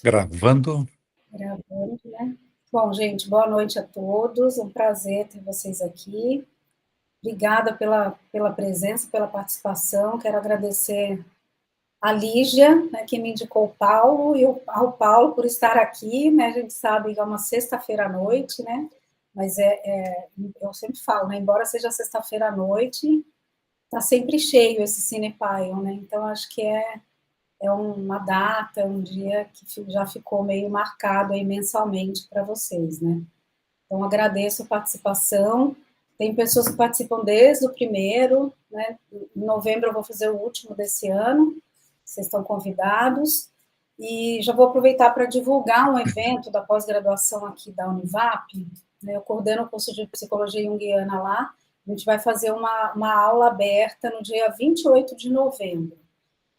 Gravando. Gravando, né? Bom, gente, boa noite a todos. É um prazer ter vocês aqui. Obrigada pela presença, pela participação. Quero agradecer a Lígia, né, que me indicou o Paulo, e ao Paulo por estar aqui, né? A gente sabe que é uma sexta-feira à noite, né? Mas eu sempre falo, né? Embora seja sexta-feira à noite, tá sempre cheio esse Cinepion, né? Então, acho que é uma data, um dia que já ficou meio marcado aí mensalmente para vocês, né? Então, agradeço a participação. Tem pessoas que participam desde o primeiro, né? Em novembro eu vou fazer o último desse ano, vocês estão convidados. E já vou aproveitar para divulgar um evento da pós-graduação aqui da Univap, né? Eu coordeno o curso de Psicologia Junguiana lá. A gente vai fazer uma aula aberta no dia 28 de novembro.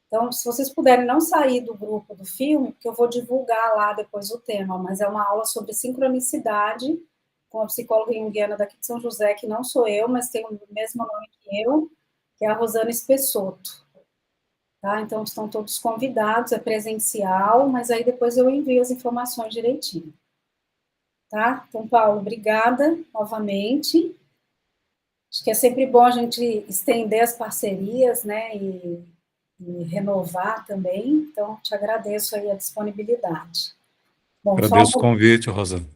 Então, se vocês puderem não sair do grupo do filme, porque eu vou divulgar lá depois o tema, mas é uma aula sobre sincronicidade com a psicóloga junguiana daqui de São José, que não sou eu, mas tem o mesmo nome que eu, que é a Rosana Espessotto. Tá? Então, estão todos convidados, é presencial, mas aí depois eu envio as informações direitinho. Tá? Então, Paulo, obrigada novamente. Acho que é sempre bom a gente estender as parcerias, né, e renovar também, então te agradeço aí a disponibilidade. Bom, só um Agradeço o pouquinho. convite, Rosana.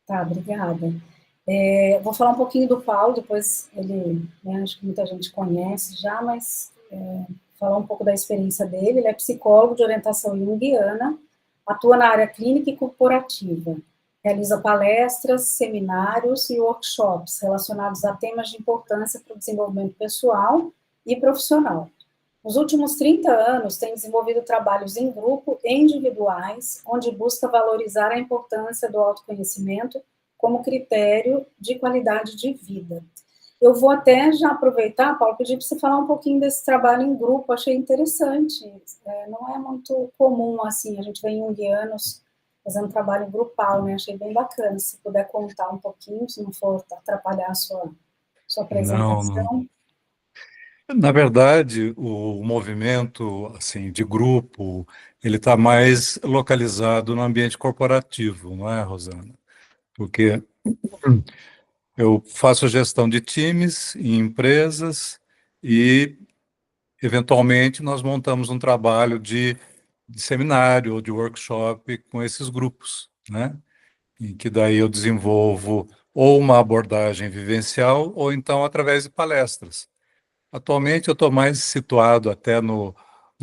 Tá, obrigada. Vou falar um pouquinho do Paulo, depois ele, né, acho que muita gente conhece já, mas falar um pouco da experiência dele. Ele é psicólogo de orientação junguiana, atua na área clínica e corporativa, realiza palestras, seminários e workshops relacionados a temas de importância para o desenvolvimento pessoal e profissional. Nos últimos 30 anos, tem desenvolvido trabalhos em grupo e individuais, onde busca valorizar a importância do autoconhecimento como critério de qualidade de vida. Eu vou até já aproveitar, Paulo, pedir para você falar um pouquinho desse trabalho em grupo, achei interessante. Não é muito comum, assim, a gente vem junguianos fazendo trabalho grupal, né? Achei bem bacana. Se puder contar um pouquinho, se não for atrapalhar a sua Não, não. apresentação. Na verdade, o movimento assim de grupo, ele está mais localizado no ambiente corporativo, não é, Rosana? Porque eu faço gestão de times em empresas e, eventualmente, nós montamos um trabalho de seminário ou de workshop com esses grupos, né? Em que daí eu desenvolvo ou uma abordagem vivencial ou então através de palestras. Atualmente eu estou mais situado até no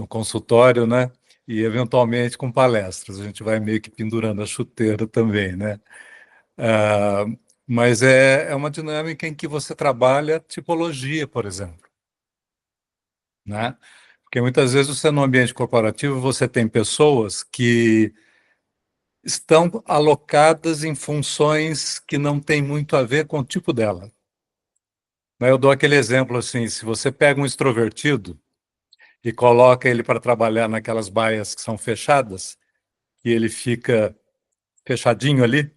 consultório, né? E eventualmente com palestras. A gente vai meio que pendurando a chuteira também, né? Ah, mas é uma dinâmica em que você trabalha tipologia, por exemplo, né? Porque muitas vezes você no ambiente corporativo você tem pessoas que estão alocadas em funções que não têm muito a ver com o tipo dela. Né? Eu dou aquele exemplo assim, se você pega um extrovertido e coloca ele para trabalhar naquelas baias que são fechadas, e ele fica fechadinho ali,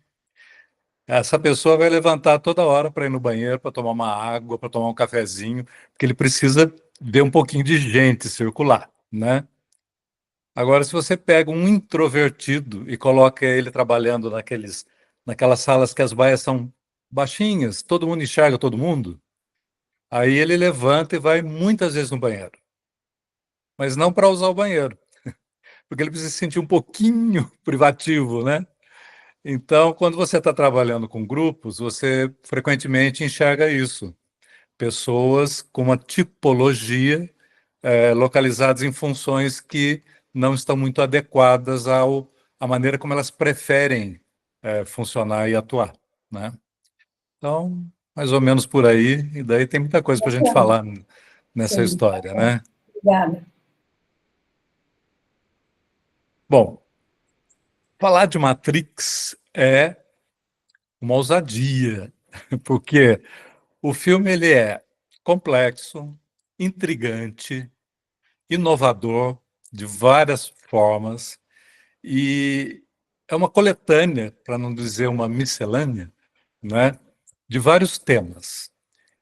essa pessoa vai levantar toda hora para ir no banheiro, para tomar uma água, para tomar um cafezinho, porque ele precisa ver um pouquinho de gente circular, né? Agora, se você pega um introvertido e coloca ele trabalhando naquelas salas que as baias são baixinhas, todo mundo enxerga todo mundo, aí ele levanta e vai muitas vezes no banheiro. Mas não para usar o banheiro, porque ele precisa se sentir um pouquinho privativo, né? Então, quando você está trabalhando com grupos, você frequentemente enxerga isso. Pessoas com uma tipologia localizadas em funções que não estão muito adequadas à maneira como elas preferem funcionar e atuar, né? Então, mais ou menos por aí, e daí tem muita coisa para a gente Bacana. falar nessa Sim, história, bacana. né? Obrigada. Bom, falar de Matrix é uma ousadia, porque o filme ele é complexo, intrigante, inovador de várias formas e é uma coletânea, para não dizer uma miscelânea, né, de vários temas.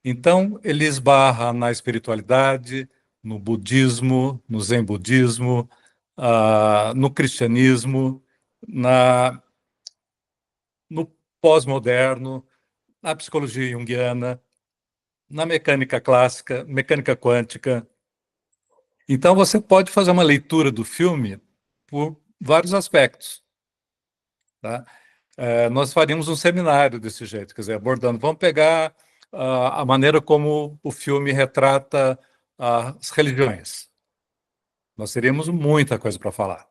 Então, ele esbarra na espiritualidade, no budismo, no zen budismo, no cristianismo, no pós-moderno, na psicologia junguiana, na mecânica clássica, mecânica quântica. Então, você pode fazer uma leitura do filme por vários aspectos, tá? Nós faríamos um seminário desse jeito, quer dizer, abordando. Vamos pegar a maneira como o filme retrata as religiões. Nós teríamos muita coisa para falar.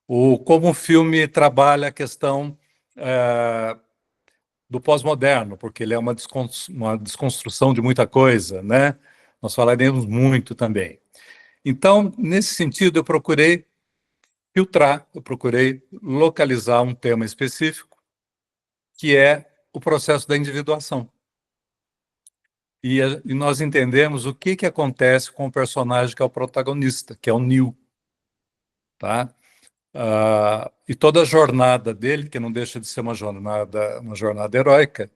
Como o filme trabalha a questão do pós-moderno, porque ele é uma desconstrução de muita coisa, né? Nós falaremos muito também. Então, nesse sentido, eu procurei filtrar, eu procurei localizar um tema específico, que é o processo da individuação. E nós entendemos o que acontece com o personagem que é o protagonista, que é o Neil, tá? E toda a jornada dele, que não deixa de ser uma jornada heróica,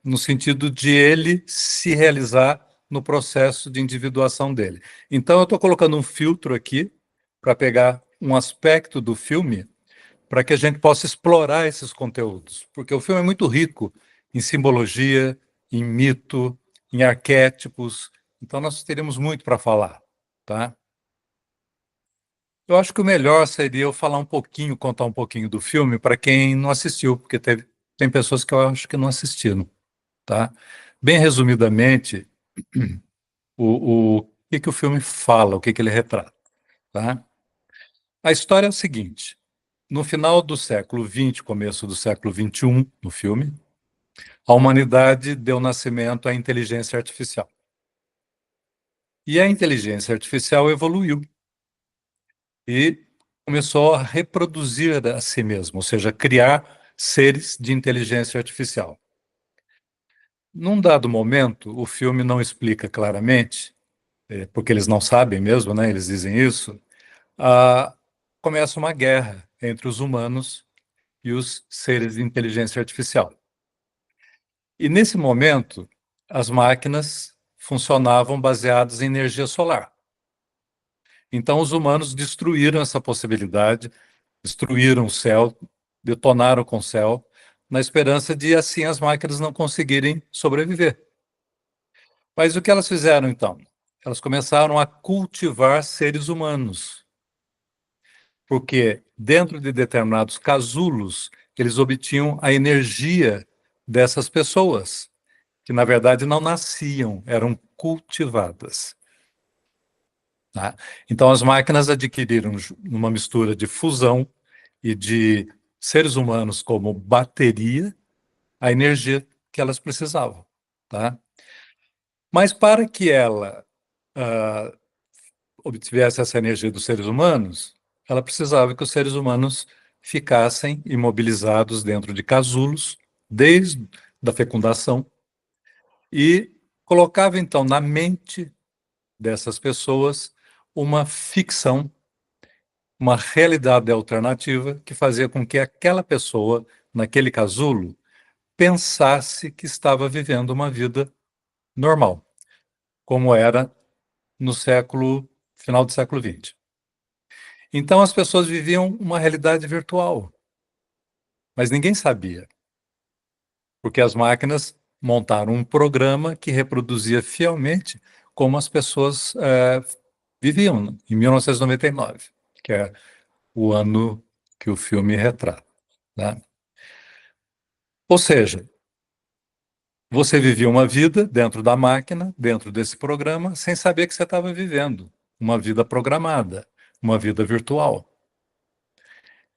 no sentido de ele se realizar no processo de individuação dele. Então, eu estou colocando um filtro aqui para pegar um aspecto do filme para que a gente possa explorar esses conteúdos, porque o filme é muito rico em simbologia, em mito, em arquétipos, então nós teríamos muito para falar, tá? Eu acho que o melhor seria eu falar um pouquinho, contar um pouquinho do filme para quem não assistiu, porque tem pessoas que eu acho que não assistiram, tá? Bem resumidamente, o que o filme fala, o que ele retrata, tá? A história é o seguinte: no final do século XX, começo do século XXI, no filme, a humanidade deu nascimento à inteligência artificial. E a inteligência artificial evoluiu e começou a reproduzir a si mesma, ou seja, criar seres de inteligência artificial. Num dado momento, o filme não explica claramente, porque eles não sabem mesmo, né? Eles dizem isso. Começa uma guerra entre os humanos e os seres de inteligência artificial. E nesse momento, as máquinas funcionavam baseadas em energia solar. Então, os humanos destruíram essa possibilidade, destruíram o céu, detonaram com o céu, na esperança de, assim, as máquinas não conseguirem sobreviver. Mas o que elas fizeram, então? Elas começaram a cultivar seres humanos, porque dentro de determinados casulos, eles obtinham a energia dessas pessoas, que na verdade não nasciam, eram cultivadas. Tá? Então, as máquinas adquiriram uma mistura de fusão e de seres humanos como bateria a energia que elas precisavam. Tá? Mas para que ela obtivesse essa energia dos seres humanos, ela precisava que os seres humanos ficassem imobilizados dentro de casulos, desde a fecundação, e colocava então na mente dessas pessoas uma ficção, uma realidade alternativa que fazia com que aquela pessoa, naquele casulo, pensasse que estava vivendo uma vida normal, como era no final do século XX. Então as pessoas viviam uma realidade virtual, mas ninguém sabia, porque as máquinas montaram um programa que reproduzia fielmente como as pessoas viviam em 1999, que é o ano que o filme retrata, né? Ou seja, você vivia uma vida dentro da máquina, dentro desse programa, sem saber que você estava vivendo uma vida programada, uma vida virtual.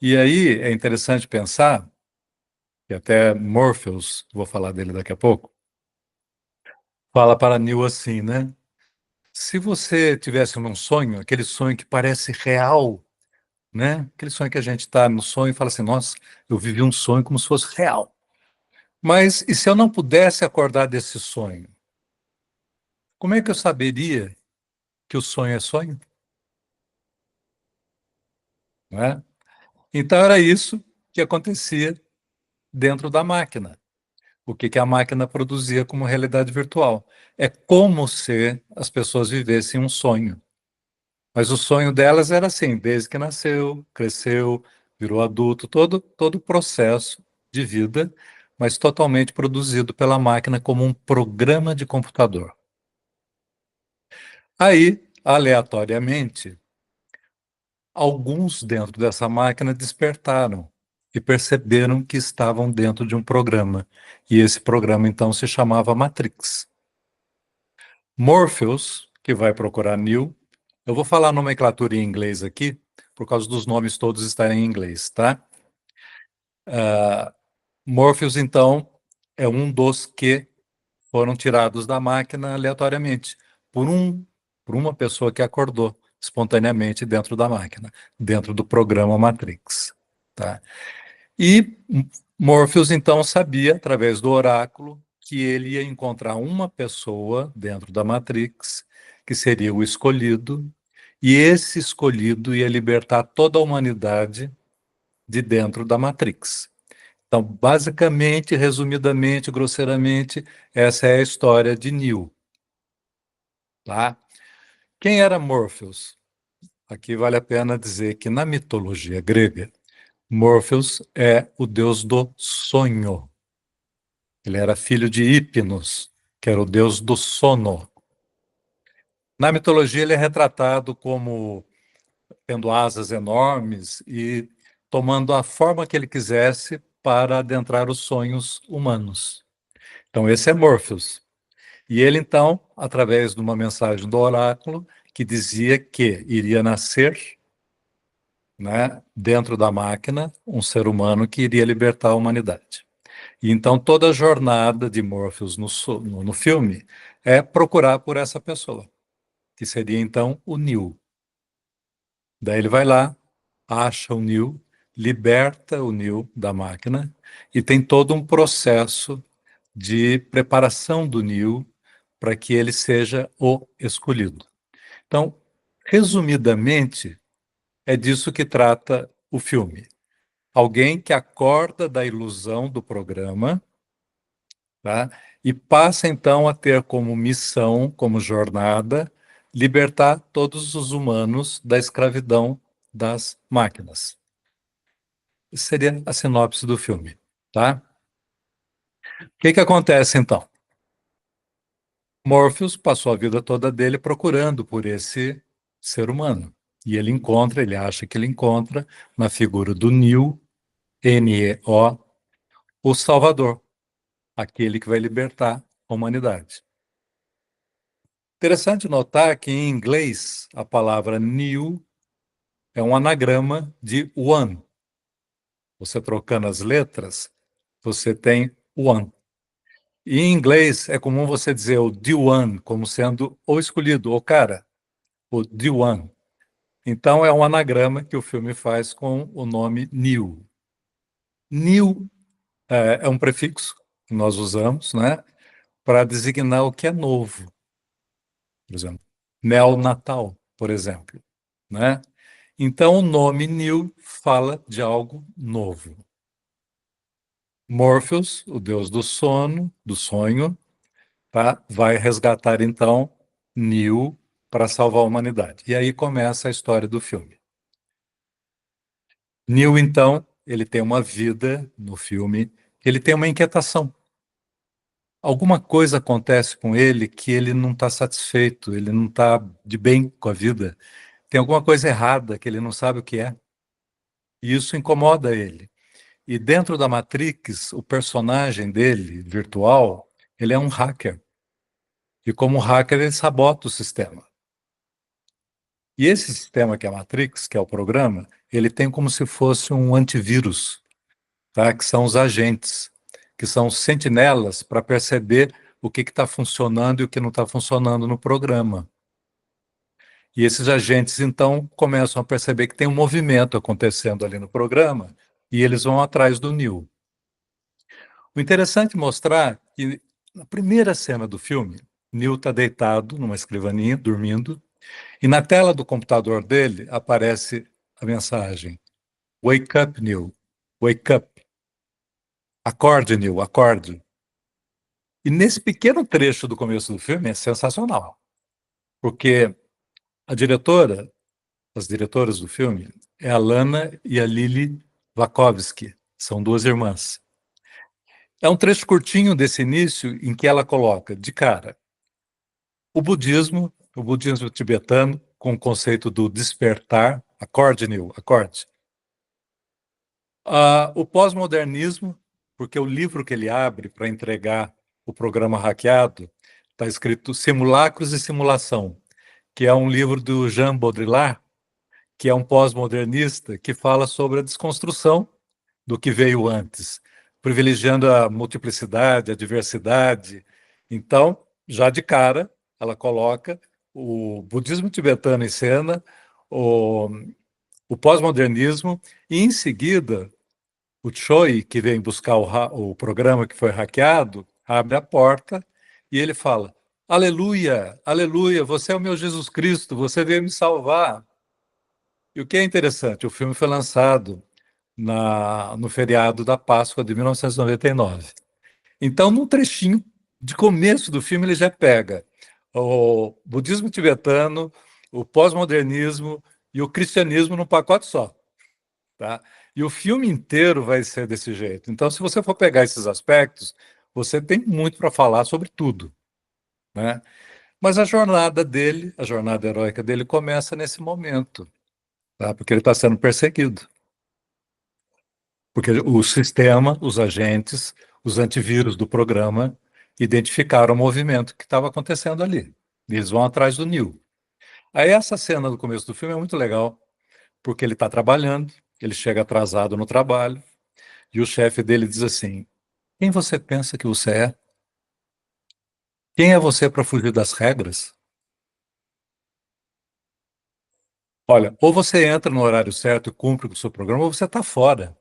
E aí é interessante pensar, que até Morpheus, vou falar dele daqui a pouco, fala para Neo assim, né? Se você tivesse um sonho, aquele sonho que parece real, né? Aquele sonho que a gente está no sonho e fala assim, nossa, eu vivi um sonho como se fosse real. Mas e se eu não pudesse acordar desse sonho? Como é que eu saberia que o sonho é sonho? Não é? Então era isso que acontecia dentro da máquina. O que a máquina produzia como realidade virtual. É como se as pessoas vivessem um sonho. Mas o sonho delas era assim, desde que nasceu, cresceu, virou adulto, todo o processo de vida, mas totalmente produzido pela máquina como um programa de computador. Aí, aleatoriamente, alguns dentro dessa máquina despertaram e perceberam que estavam dentro de um programa. E esse programa, então, se chamava Matrix. Morpheus, que vai procurar Neo, eu vou falar a nomenclatura em inglês aqui, por causa dos nomes todos estarem em inglês, tá? Morpheus, então, é um dos que foram tirados da máquina aleatoriamente, por um, por uma pessoa que acordou espontaneamente dentro da máquina, dentro do programa Matrix, tá? E Morpheus, então, sabia, através do oráculo, que ele ia encontrar uma pessoa dentro da Matrix, que seria o escolhido, e esse escolhido ia libertar toda a humanidade de dentro da Matrix. Então, basicamente, resumidamente, grosseiramente, essa é a história de Neo, tá? Quem era Morpheus? Aqui vale a pena dizer que na mitologia grega, Morpheus é o deus do sonho. Ele era filho de Hipnos, que era o deus do sono. Na mitologia, ele é retratado como tendo asas enormes e tomando a forma que ele quisesse para adentrar os sonhos humanos. Então, esse é Morpheus. E ele, então, através de uma mensagem do oráculo, que dizia que iria nascer, né, dentro da máquina, um ser humano que iria libertar a humanidade. E então toda a jornada de Morpheus no filme é procurar por essa pessoa, que seria então o Neo. Daí ele vai lá, acha o Neo, liberta o Neo da máquina e tem todo um processo de preparação do Neo para que ele seja o escolhido. Então, resumidamente, é disso que trata o filme. Alguém que acorda da ilusão do programa, tá? E passa então a ter como missão, como jornada, libertar todos os humanos da escravidão das máquinas. Isso seria a sinopse do filme, tá? O que que acontece então? Morpheus passou a vida toda dele procurando por esse ser humano. E ele encontra, ele acha que ele encontra, na figura do Neo, Neo, o Salvador, aquele que vai libertar a humanidade. Interessante notar que em inglês a palavra new é um anagrama de one. Você trocando as letras, você tem one. E em inglês é comum você dizer o the one como sendo o escolhido, o cara, o the one. Então é um anagrama que o filme faz com o nome new. New é um prefixo que nós usamos, né, para designar o que é novo. Por exemplo, neonatal, por exemplo, né? Então, o nome New fala de algo novo. Morpheus, o deus do sono, do sonho, tá? Vai resgatar então Neo para salvar a humanidade. E aí começa a história do filme. Neo, então, ele tem uma vida no filme, ele tem uma inquietação. Alguma coisa acontece com ele que ele não está satisfeito, ele não está de bem com a vida. Tem alguma coisa errada que ele não sabe o que é. E isso incomoda ele. E dentro da Matrix, o personagem dele, virtual, ele é um hacker. E como hacker, ele sabota o sistema. E esse sistema que é a Matrix, que é o programa, ele tem como se fosse um antivírus, tá? Que são os agentes, que são os sentinelas para perceber o que está funcionando e o que não está funcionando no programa. E esses agentes, então, começam a perceber que tem um movimento acontecendo ali no programa e eles vão atrás do Neo. O interessante é mostrar que na primeira cena do filme, Neo está deitado numa escrivaninha, dormindo, e na tela do computador dele aparece a mensagem: Wake up, Neo. Wake up. Acorde, Neo, acorde. E nesse pequeno trecho do começo do filme é sensacional, porque a diretora as diretoras do filme, é a Lana e a Lily Wachowski. São duas irmãs. É um trecho curtinho desse início em que ela coloca, de cara, o budismo tibetano, com o conceito do despertar, acorde, Neil, acorde. O pós-modernismo, porque o livro que ele abre para entregar o programa hackeado está escrito Simulacros e Simulação, que é um livro do Jean Baudrillard, que é um pós-modernista que fala sobre a desconstrução do que veio antes, privilegiando a multiplicidade, a diversidade. Então, já de cara, ela coloca o budismo tibetano em cena, o, o pós-modernismo, e em seguida, o Choi, que vem buscar o programa que foi hackeado, abre a porta e ele fala: Aleluia, aleluia, você é o meu Jesus Cristo, você veio me salvar. E o que é interessante, o filme foi lançado no feriado da Páscoa de 1999. Então, num trechinho de começo do filme, ele já pega o budismo tibetano, o pós-modernismo e o cristianismo num pacote só, tá? E o filme inteiro vai ser desse jeito. Então, se você for pegar esses aspectos, você tem muito para falar sobre tudo, né? Mas a jornada dele, a jornada heróica dele começa nesse momento, tá? Porque ele está sendo perseguido. Porque o sistema, os agentes, os antivírus do programa identificaram o movimento que estava acontecendo ali. E eles vão atrás do Neil. Aí essa cena do começo do filme é muito legal, porque ele está trabalhando, ele chega atrasado no trabalho, e o chefe dele diz assim: Quem você pensa que você é? Quem é você para fugir das regras? Olha, ou você entra no horário certo e cumpre com o seu programa, ou você está fora.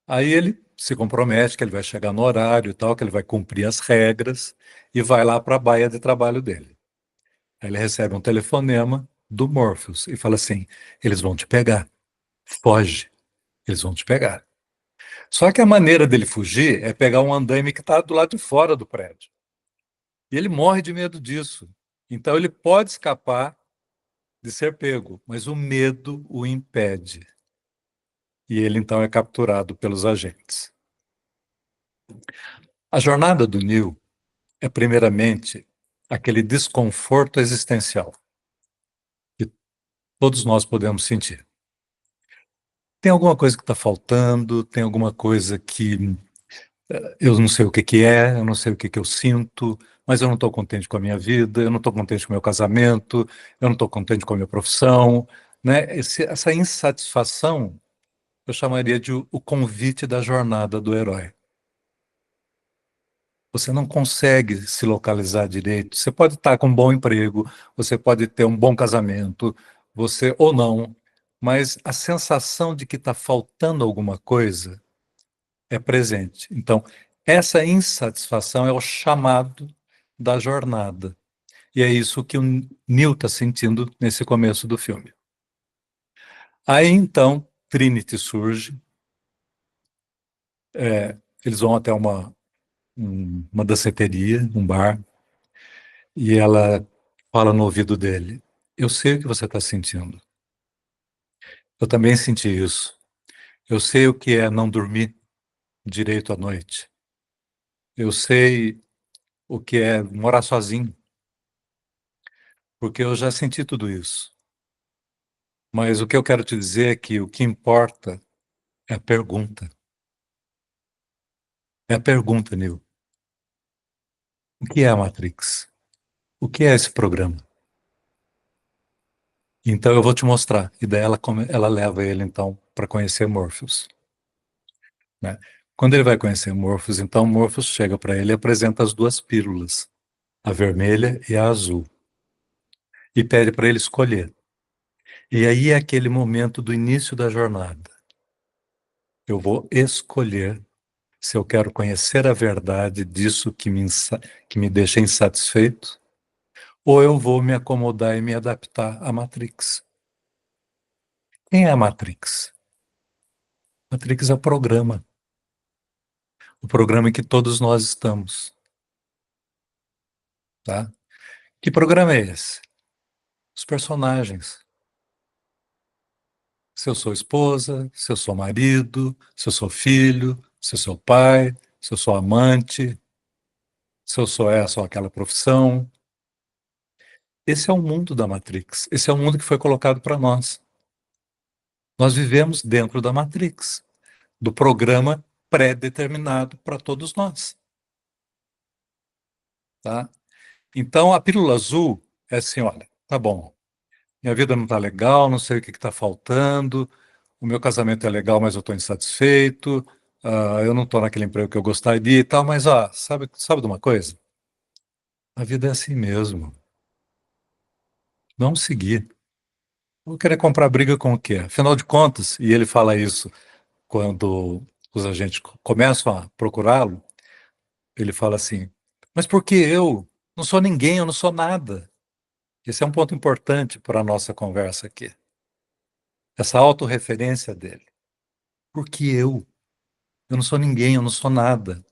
Aí ele se compromete que ele vai chegar no horário e tal, que ele vai cumprir as regras e vai lá para a baia de trabalho dele. Aí ele recebe um telefonema do Morpheus e fala assim: eles vão te pegar, foge, eles vão te pegar. Só que a maneira dele fugir é pegar um andaime que está do lado de fora do prédio. E ele morre de medo disso. Então ele pode escapar de ser pego, mas o medo o impede. E ele então é capturado pelos agentes. A jornada do Neil é, primeiramente, aquele desconforto existencial que todos nós podemos sentir. Tem alguma coisa que está faltando, tem alguma coisa que eu não sei o que que é, eu não sei o que que eu sinto, mas eu não estou contente com a minha vida, eu não estou contente com o meu casamento, eu não estou contente com a minha profissão, né? Essa insatisfação eu chamaria de o convite da jornada do herói. Você não consegue se localizar direito. Você pode estar com um bom emprego, você pode ter um bom casamento, você ou não, mas a sensação de que está faltando alguma coisa é presente. Então, essa insatisfação é o chamado da jornada. E é isso que o Neil está sentindo nesse começo do filme. Aí então, Trinity surge, eles vão até uma danceteria, um bar, e ela fala no ouvido dele: Eu sei o que você está sentindo. Eu também senti isso. Eu sei o que é não dormir direito à noite. Eu sei o que é morar sozinho, porque eu já senti tudo isso. Mas o que eu quero te dizer é que o que importa é a pergunta. É a pergunta, Nil. O que é a Matrix? O que é esse programa? Então eu vou te mostrar. E daí ela leva ele, então, para conhecer Morpheus, né? Quando ele vai conhecer Morpheus, então Morpheus chega para ele e apresenta as duas pílulas, a vermelha e a azul, e pede para ele escolher. E aí é aquele momento do início da jornada. Eu vou escolher se eu quero conhecer a verdade disso que me deixa insatisfeito, ou eu vou me acomodar e me adaptar à Matrix. Quem é a Matrix? Matrix é o programa em que todos nós estamos, tá? Que programa é esse? os personagens. Se eu sou esposa, se eu sou marido, se eu sou filho, se eu sou pai, se eu sou amante, se eu sou essa ou aquela profissão. Esse é o mundo da Matrix. Esse é o mundo que foi colocado para nós. Nós vivemos dentro da Matrix, do programa pré-determinado para todos nós. Tá? Então, a pílula azul é assim, olha, tá bom, minha vida não está legal, não sei o que está faltando, o meu casamento é legal, mas eu estou insatisfeito, eu não estou naquele emprego que eu gostaria e tal, mas, sabe de uma coisa? A vida é assim mesmo. Vamos seguir. Vou querer comprar briga com o quê? Afinal de contas, e ele fala isso quando os agentes começam a procurá-lo, ele fala assim, mas por que eu? Não sou ninguém, eu não sou nada. Esse é um ponto importante para a nossa conversa aqui. Essa autorreferência dele. Por que eu? Eu não sou ninguém, eu não sou nada.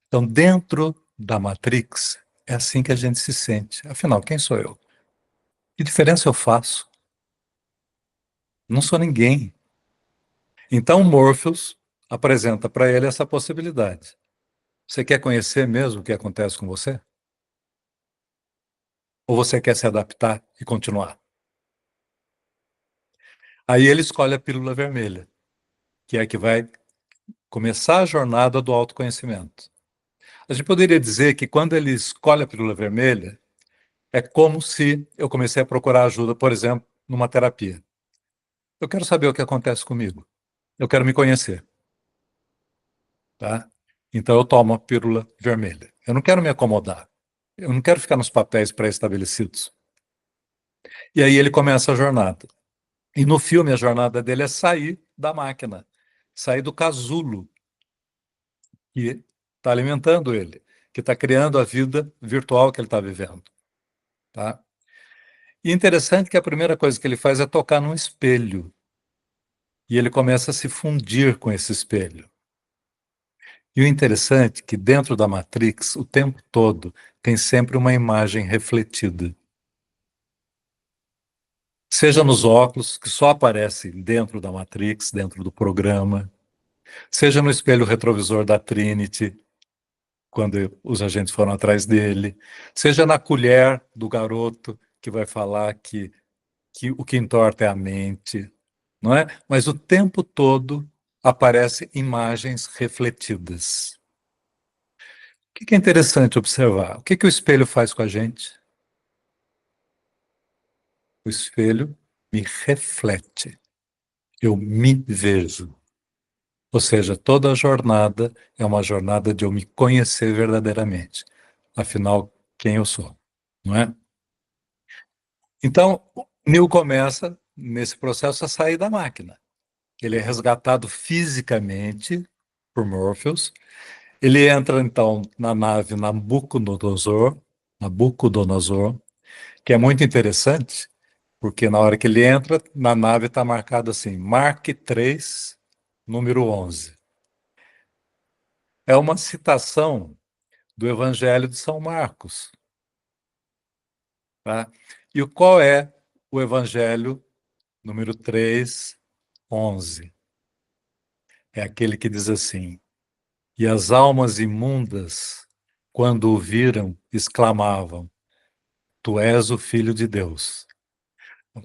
Então, dentro da Matrix, é assim que a gente se sente. Afinal, quem sou eu? Que diferença eu faço? Não sou ninguém. Então, Morpheus apresenta para ele essa possibilidade. Você quer conhecer mesmo o que acontece com você? Ou você quer se adaptar e continuar? Aí ele escolhe a pílula vermelha, que é a que vai começar a jornada do autoconhecimento. A gente poderia dizer que quando ele escolhe a pílula vermelha, é como se eu comecei a procurar ajuda, por exemplo, numa terapia. Eu quero saber o que acontece comigo. Eu quero me conhecer, tá? Então eu tomo a pílula vermelha. Eu não quero me acomodar. Eu não quero ficar nos papéis pré-estabelecidos. E aí ele começa a jornada. E no filme a jornada dele é sair da máquina, sair do casulo que está alimentando ele, que está criando a vida virtual que ele está vivendo, tá? E interessante que a primeira coisa que ele faz é tocar num espelho. E ele começa a se fundir com esse espelho. E o interessante é que dentro da Matrix, o tempo todo, tem sempre uma imagem refletida. Seja nos óculos, que só aparecem dentro da Matrix, dentro do programa, seja no espelho retrovisor da Trinity, quando os agentes foram atrás dele, seja na colher do garoto, que vai falar que o que entorta é a mente, não é? Mas o tempo todo aparecem imagens refletidas. O que é interessante observar? O que o espelho faz com a gente? O espelho me reflete. Eu me vejo. Ou seja, toda a jornada é uma jornada de eu me conhecer verdadeiramente. Afinal, quem eu sou, não é? Então, Neil começa nesse processo a sair da máquina. Ele é resgatado fisicamente por Morpheus. Ele entra então na nave Nabucodonosor, que é muito interessante, porque na hora que ele entra, na nave está marcado assim, Mark 3, número 11. É uma citação do Evangelho de São Marcos. Tá? E qual é o Evangelho número 3, 11? É aquele que diz assim, e as almas imundas, quando o viram, exclamavam, Tu és o Filho de Deus.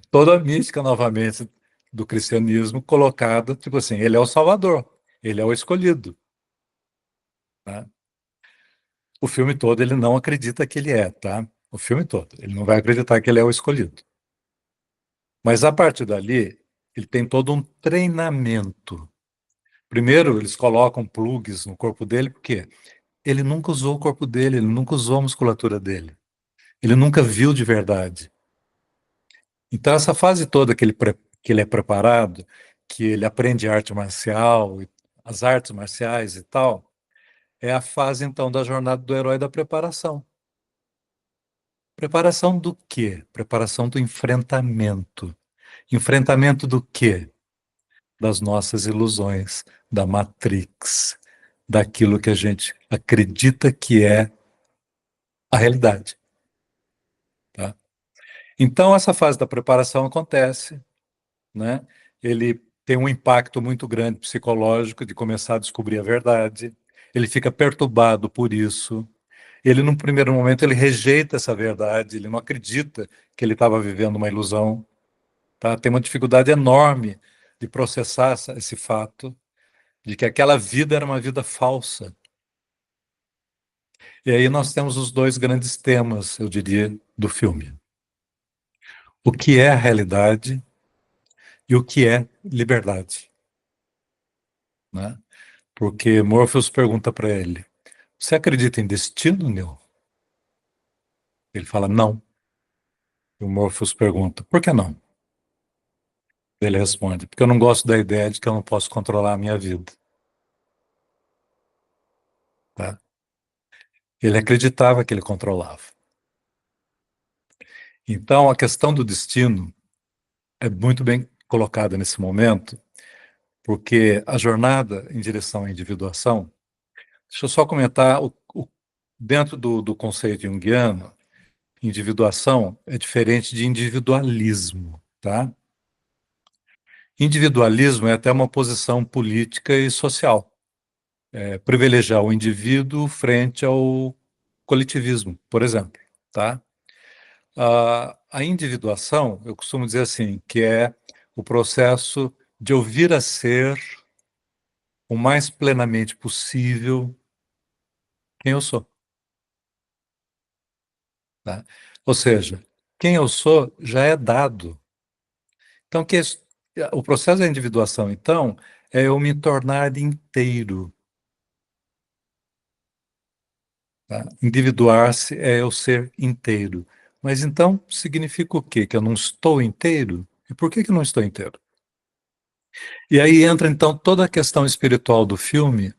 Toda a mística, novamente, do cristianismo colocada, tipo assim, ele é o Salvador, ele é o escolhido. Tá? O filme todo ele não acredita que ele é, tá? O filme todo. Ele não vai acreditar que ele é o escolhido. Mas a partir dali, ele tem todo um treinamento. Primeiro, eles colocam plugs no corpo dele, porque ele nunca usou o corpo dele, ele nunca usou a musculatura dele. Ele nunca viu de verdade. Então, essa fase toda que ele é preparado, que ele aprende arte marcial, as artes marciais e tal, é a fase, então, da jornada do herói da preparação. Preparação do quê? Preparação do enfrentamento. Enfrentamento do quê? Das nossas ilusões, da Matrix, daquilo que a gente acredita que é a realidade. Tá? Então, essa fase da preparação acontece, né? Ele tem um impacto muito grande psicológico de começar a descobrir a verdade. Ele fica perturbado por isso. Ele, num primeiro momento, ele rejeita essa verdade, ele não acredita que ele estava vivendo uma ilusão, tá? Tem uma dificuldade enorme de processar esse fato de que aquela vida era uma vida falsa. E aí nós temos os dois grandes temas, eu diria, do filme. O que é a realidade e o que é liberdade, né? Porque Morpheus pergunta para ele: você acredita em destino, Neo? Ele fala: não. E o Morpheus pergunta: por que não? Ele responde: porque eu não gosto da ideia de que eu não posso controlar a minha vida, tá? Ele acreditava que ele controlava. Então, a questão do destino é muito bem colocada nesse momento, porque a jornada em direção à individuação. Deixa eu só comentar, dentro do conceito junguiano, individuação é diferente de individualismo, tá? Individualismo é até uma posição política e social, privilegiar o indivíduo frente ao coletivismo, por exemplo, tá? A individuação, eu costumo dizer assim, que é o processo de eu vir a ser o mais plenamente possível quem eu sou, tá? Ou seja, quem eu sou já é dado. Então, o processo da individuação, então, é eu me tornar inteiro, tá? Individuar-se é eu ser inteiro. Mas então significa o quê? Que eu não estou inteiro? E por que que eu não estou inteiro? E aí entra então toda a questão espiritual do filme,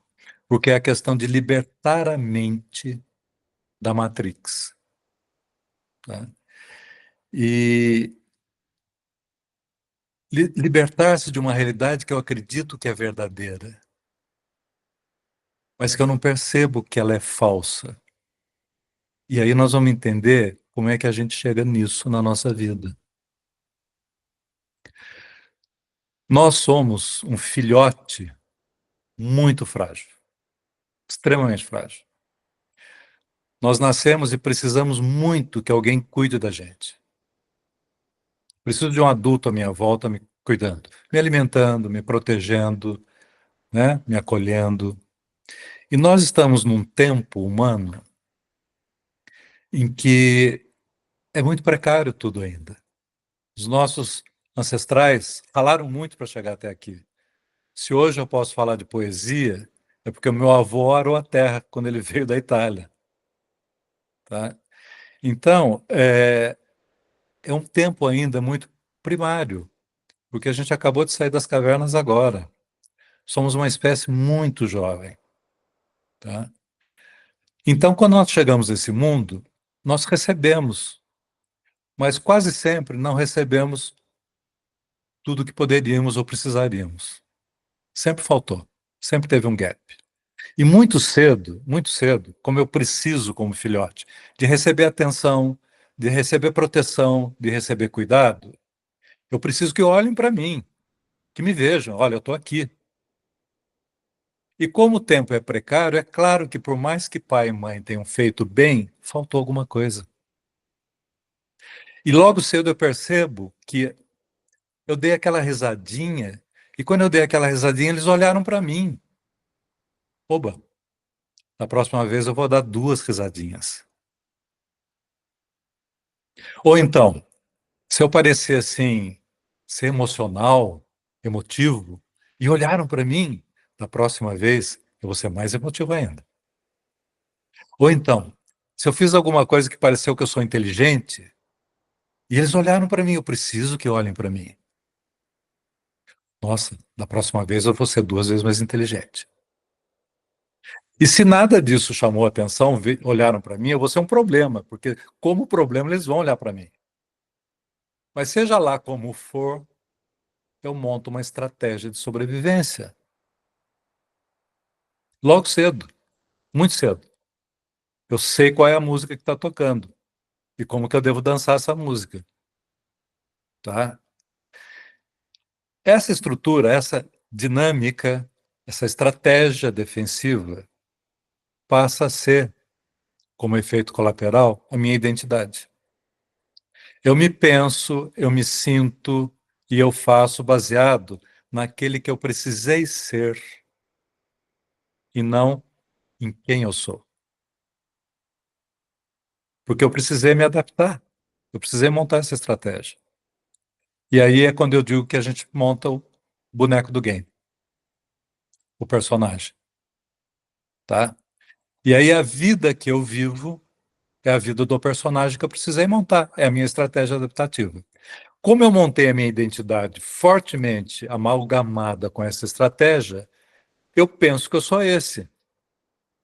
porque é a questão de libertar a mente da Matrix, tá? E libertar-se de uma realidade que eu acredito que é verdadeira, mas que eu não percebo que ela é falsa. E aí nós vamos entender como é que a gente chega nisso na nossa vida. Nós somos um filhote muito frágil, extremamente frágil. Nós nascemos e precisamos muito que alguém cuide da gente. Preciso de um adulto à minha volta me cuidando, me alimentando, me protegendo, né, me acolhendo. E nós estamos num tempo humano em que é muito precário tudo ainda. Os nossos ancestrais ralaram muito para chegar até aqui. Se hoje eu posso falar de poesia, é porque o meu avô arou a terra quando ele veio da Itália, tá? Então, é um tempo ainda muito primário, porque a gente acabou de sair das cavernas agora. Somos uma espécie muito jovem, tá? Então, quando nós chegamos a esse mundo, nós recebemos, mas quase sempre não recebemos tudo que poderíamos ou precisaríamos. Sempre faltou, sempre teve um gap. E muito cedo, como eu preciso como filhote, de receber atenção, de receber proteção, de receber cuidado, eu preciso que olhem para mim, que me vejam, olha, eu estou aqui. E como o tempo é precário, é claro que por mais que pai e mãe tenham feito bem, faltou alguma coisa. E logo cedo eu percebo que eu dei aquela risadinha, e quando eu dei aquela risadinha, eles olharam para mim. Oba, na próxima vez eu vou dar duas risadinhas. Ou então, se eu parecer assim, ser emocional, emotivo, e olharam para mim, da próxima vez eu vou ser mais emotivo ainda. Ou então, se eu fiz alguma coisa que pareceu que eu sou inteligente, e eles olharam para mim, eu preciso que olhem para mim. Nossa, da próxima vez eu vou ser duas vezes mais inteligente. E se nada disso chamou a atenção, olharam para mim, eu vou ser um problema, porque como problema eles vão olhar para mim. Mas seja lá como for, eu monto uma estratégia de sobrevivência. Logo cedo, muito cedo. Eu sei qual é a música que está tocando e como que eu devo dançar essa música. tá? Essa estrutura, essa dinâmica, essa estratégia defensiva passa a ser, como efeito colateral, a minha identidade. Eu me penso, eu me sinto e eu faço baseado naquele que eu precisei ser e não em quem eu sou. Porque eu precisei me adaptar, eu precisei montar essa estratégia. E aí é quando eu digo que a gente monta o boneco do game, o personagem, tá? E aí a vida que eu vivo é a vida do personagem que eu precisei montar, é a minha estratégia adaptativa. Como eu montei a minha identidade fortemente amalgamada com essa estratégia, eu penso que eu sou esse.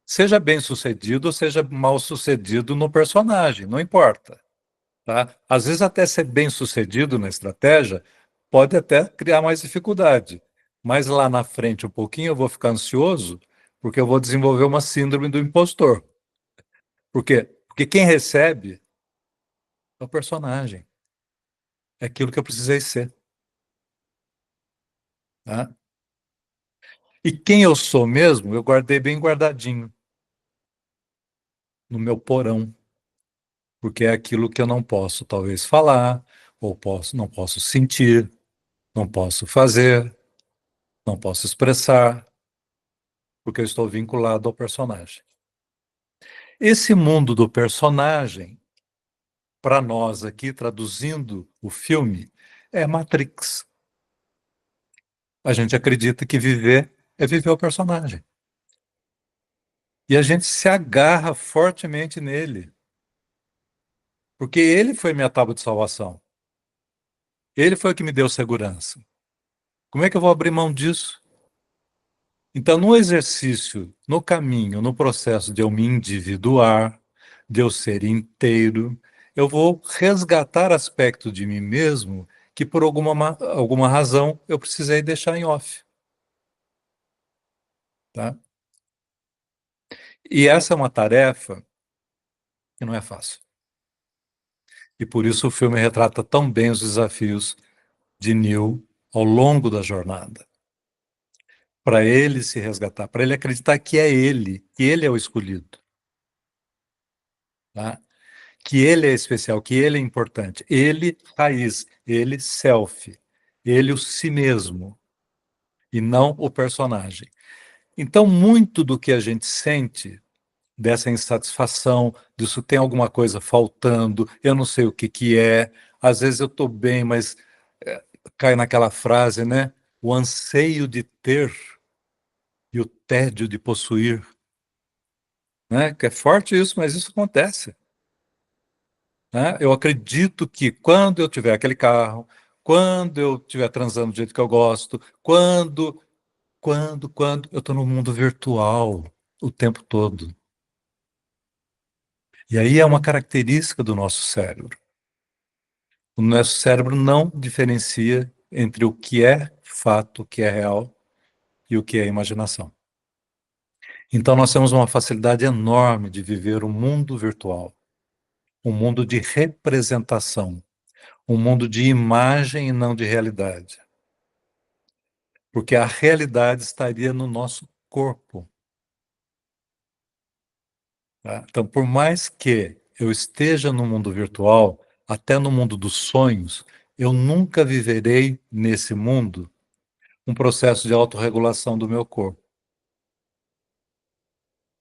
Seja bem sucedido ou seja mal sucedido no personagem, não importa. Tá? Às vezes, até ser bem sucedido na estratégia pode até criar mais dificuldade. Mas lá na frente, um pouquinho, eu vou ficar ansioso, porque eu vou desenvolver uma síndrome do impostor. Por quê? Porque quem recebe é o personagem. É aquilo que eu precisei ser. Tá? E quem eu sou mesmo, eu guardei bem guardadinho no meu porão, porque é aquilo que eu não posso, talvez, falar, ou não posso sentir, não posso fazer, não posso expressar, porque eu estou vinculado ao personagem. Esse mundo do personagem, para nós aqui, traduzindo o filme, é Matrix. A gente acredita que viver é viver o personagem. E a gente se agarra fortemente nele, porque ele foi minha tábua de salvação. Ele foi o que me deu segurança. Como é que eu vou abrir mão disso? Então, no exercício, no caminho, no processo de eu me individuar, de eu ser inteiro, eu vou resgatar aspectos de mim mesmo que, por alguma razão, eu precisei deixar em off. Tá? E essa é uma tarefa que não é fácil. E por isso o filme retrata tão bem os desafios de Neil ao longo da jornada. Para ele se resgatar, para ele acreditar que ele é o escolhido. Tá? Que ele é especial, que ele é importante. Ele, raiz, ele, self. Ele, o si mesmo, e não o personagem. Então, muito do que a gente sente, dessa insatisfação, disso tem alguma coisa faltando, eu não sei o que que é, às vezes eu estou bem, mas cai naquela frase, né? O anseio de ter e o tédio de possuir, né? Que é forte isso, mas isso acontece. Né? Eu acredito que quando eu tiver aquele carro, quando eu estiver transando do jeito que eu gosto, quando eu estou no mundo virtual o tempo todo. E aí é uma característica do nosso cérebro. O nosso cérebro não diferencia entre o que é fato, o que é real e o que é imaginação. Então nós temos uma facilidade enorme de viver o mundo virtual, um mundo de representação, um mundo de imagem e não de realidade. Porque a realidade estaria no nosso corpo. Tá? Então, por mais que eu esteja no mundo virtual, até no mundo dos sonhos, eu nunca viverei nesse mundo um processo de autorregulação do meu corpo,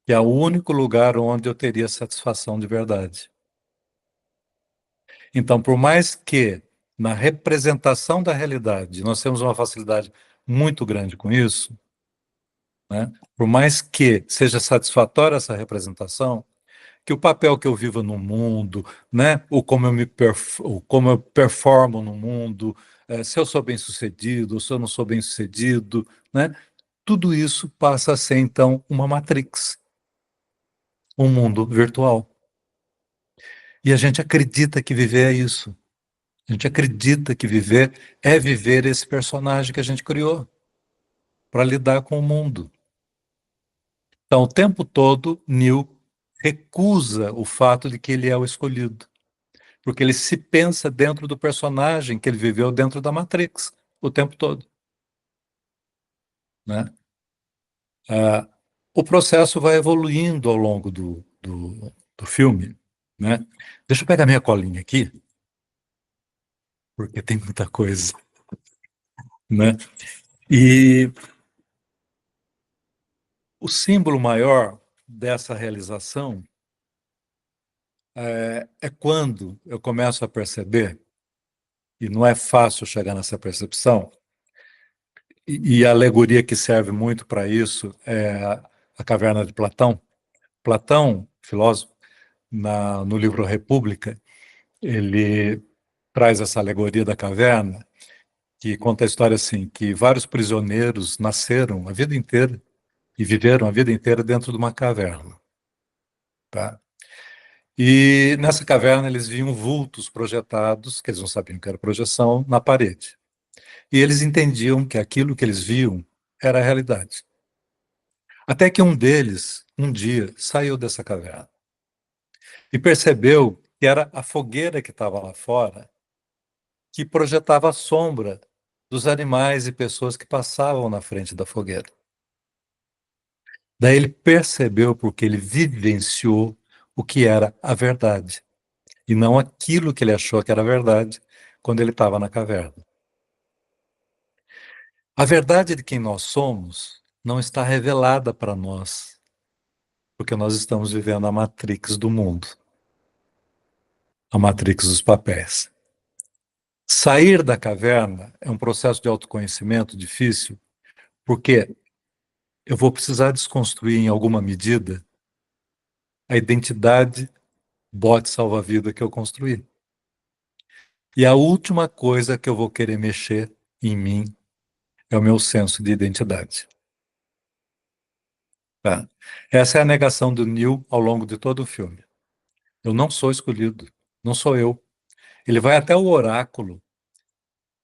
que é o único lugar onde eu teria satisfação de verdade. Então, por mais que na representação da realidade nós temos uma facilidade muito grande com isso, né? Por mais que seja satisfatória essa representação, que o papel que eu vivo no mundo, né, o como eu performo no mundo, se eu sou bem-sucedido, se eu não sou bem-sucedido, né, tudo isso passa a ser então uma matrix, um mundo virtual. E a gente acredita que viver é isso. A gente acredita que viver é viver esse personagem que a gente criou para lidar com o mundo. Então, o tempo todo, Neil recusa o fato de que ele é o escolhido. porque ele se pensa dentro do personagem que ele viveu dentro da Matrix o tempo todo, né? Ah, o processo vai evoluindo ao longo do filme, né? Deixa eu pegar minha colinha aqui, porque tem muita coisa, né? E o símbolo maior dessa realização é quando eu começo a perceber, e não é fácil chegar nessa percepção, e a alegoria que serve muito para isso é a Caverna de Platão. Platão, filósofo, no livro República, ele traz essa alegoria da caverna, que conta a história assim, que vários prisioneiros nasceram a vida inteira e viveram a vida inteira dentro de uma caverna, tá? E nessa caverna eles viam vultos projetados, que eles não sabiam que era projeção, na parede. E eles entendiam que aquilo que eles viam era a realidade. Até que um deles, um dia, saiu dessa caverna e percebeu que era a fogueira que estava lá fora que projetava a sombra dos animais e pessoas que passavam na frente da fogueira. Daí ele percebeu porque ele vivenciou o que era a verdade e não aquilo que ele achou que era verdade quando ele estava na caverna. A verdade de quem nós somos não está revelada para nós, porque nós estamos vivendo a matrix do mundo, a matrix dos papéis. Sair da caverna é um processo de autoconhecimento difícil, porque eu vou precisar desconstruir em alguma medida a identidade bote salva-vida que eu construí. E a última coisa que eu vou querer mexer em mim é o meu senso de identidade. Tá? Essa é a negação do Neil ao longo de todo o filme. Eu não sou escolhido, não sou eu. Ele vai até o oráculo,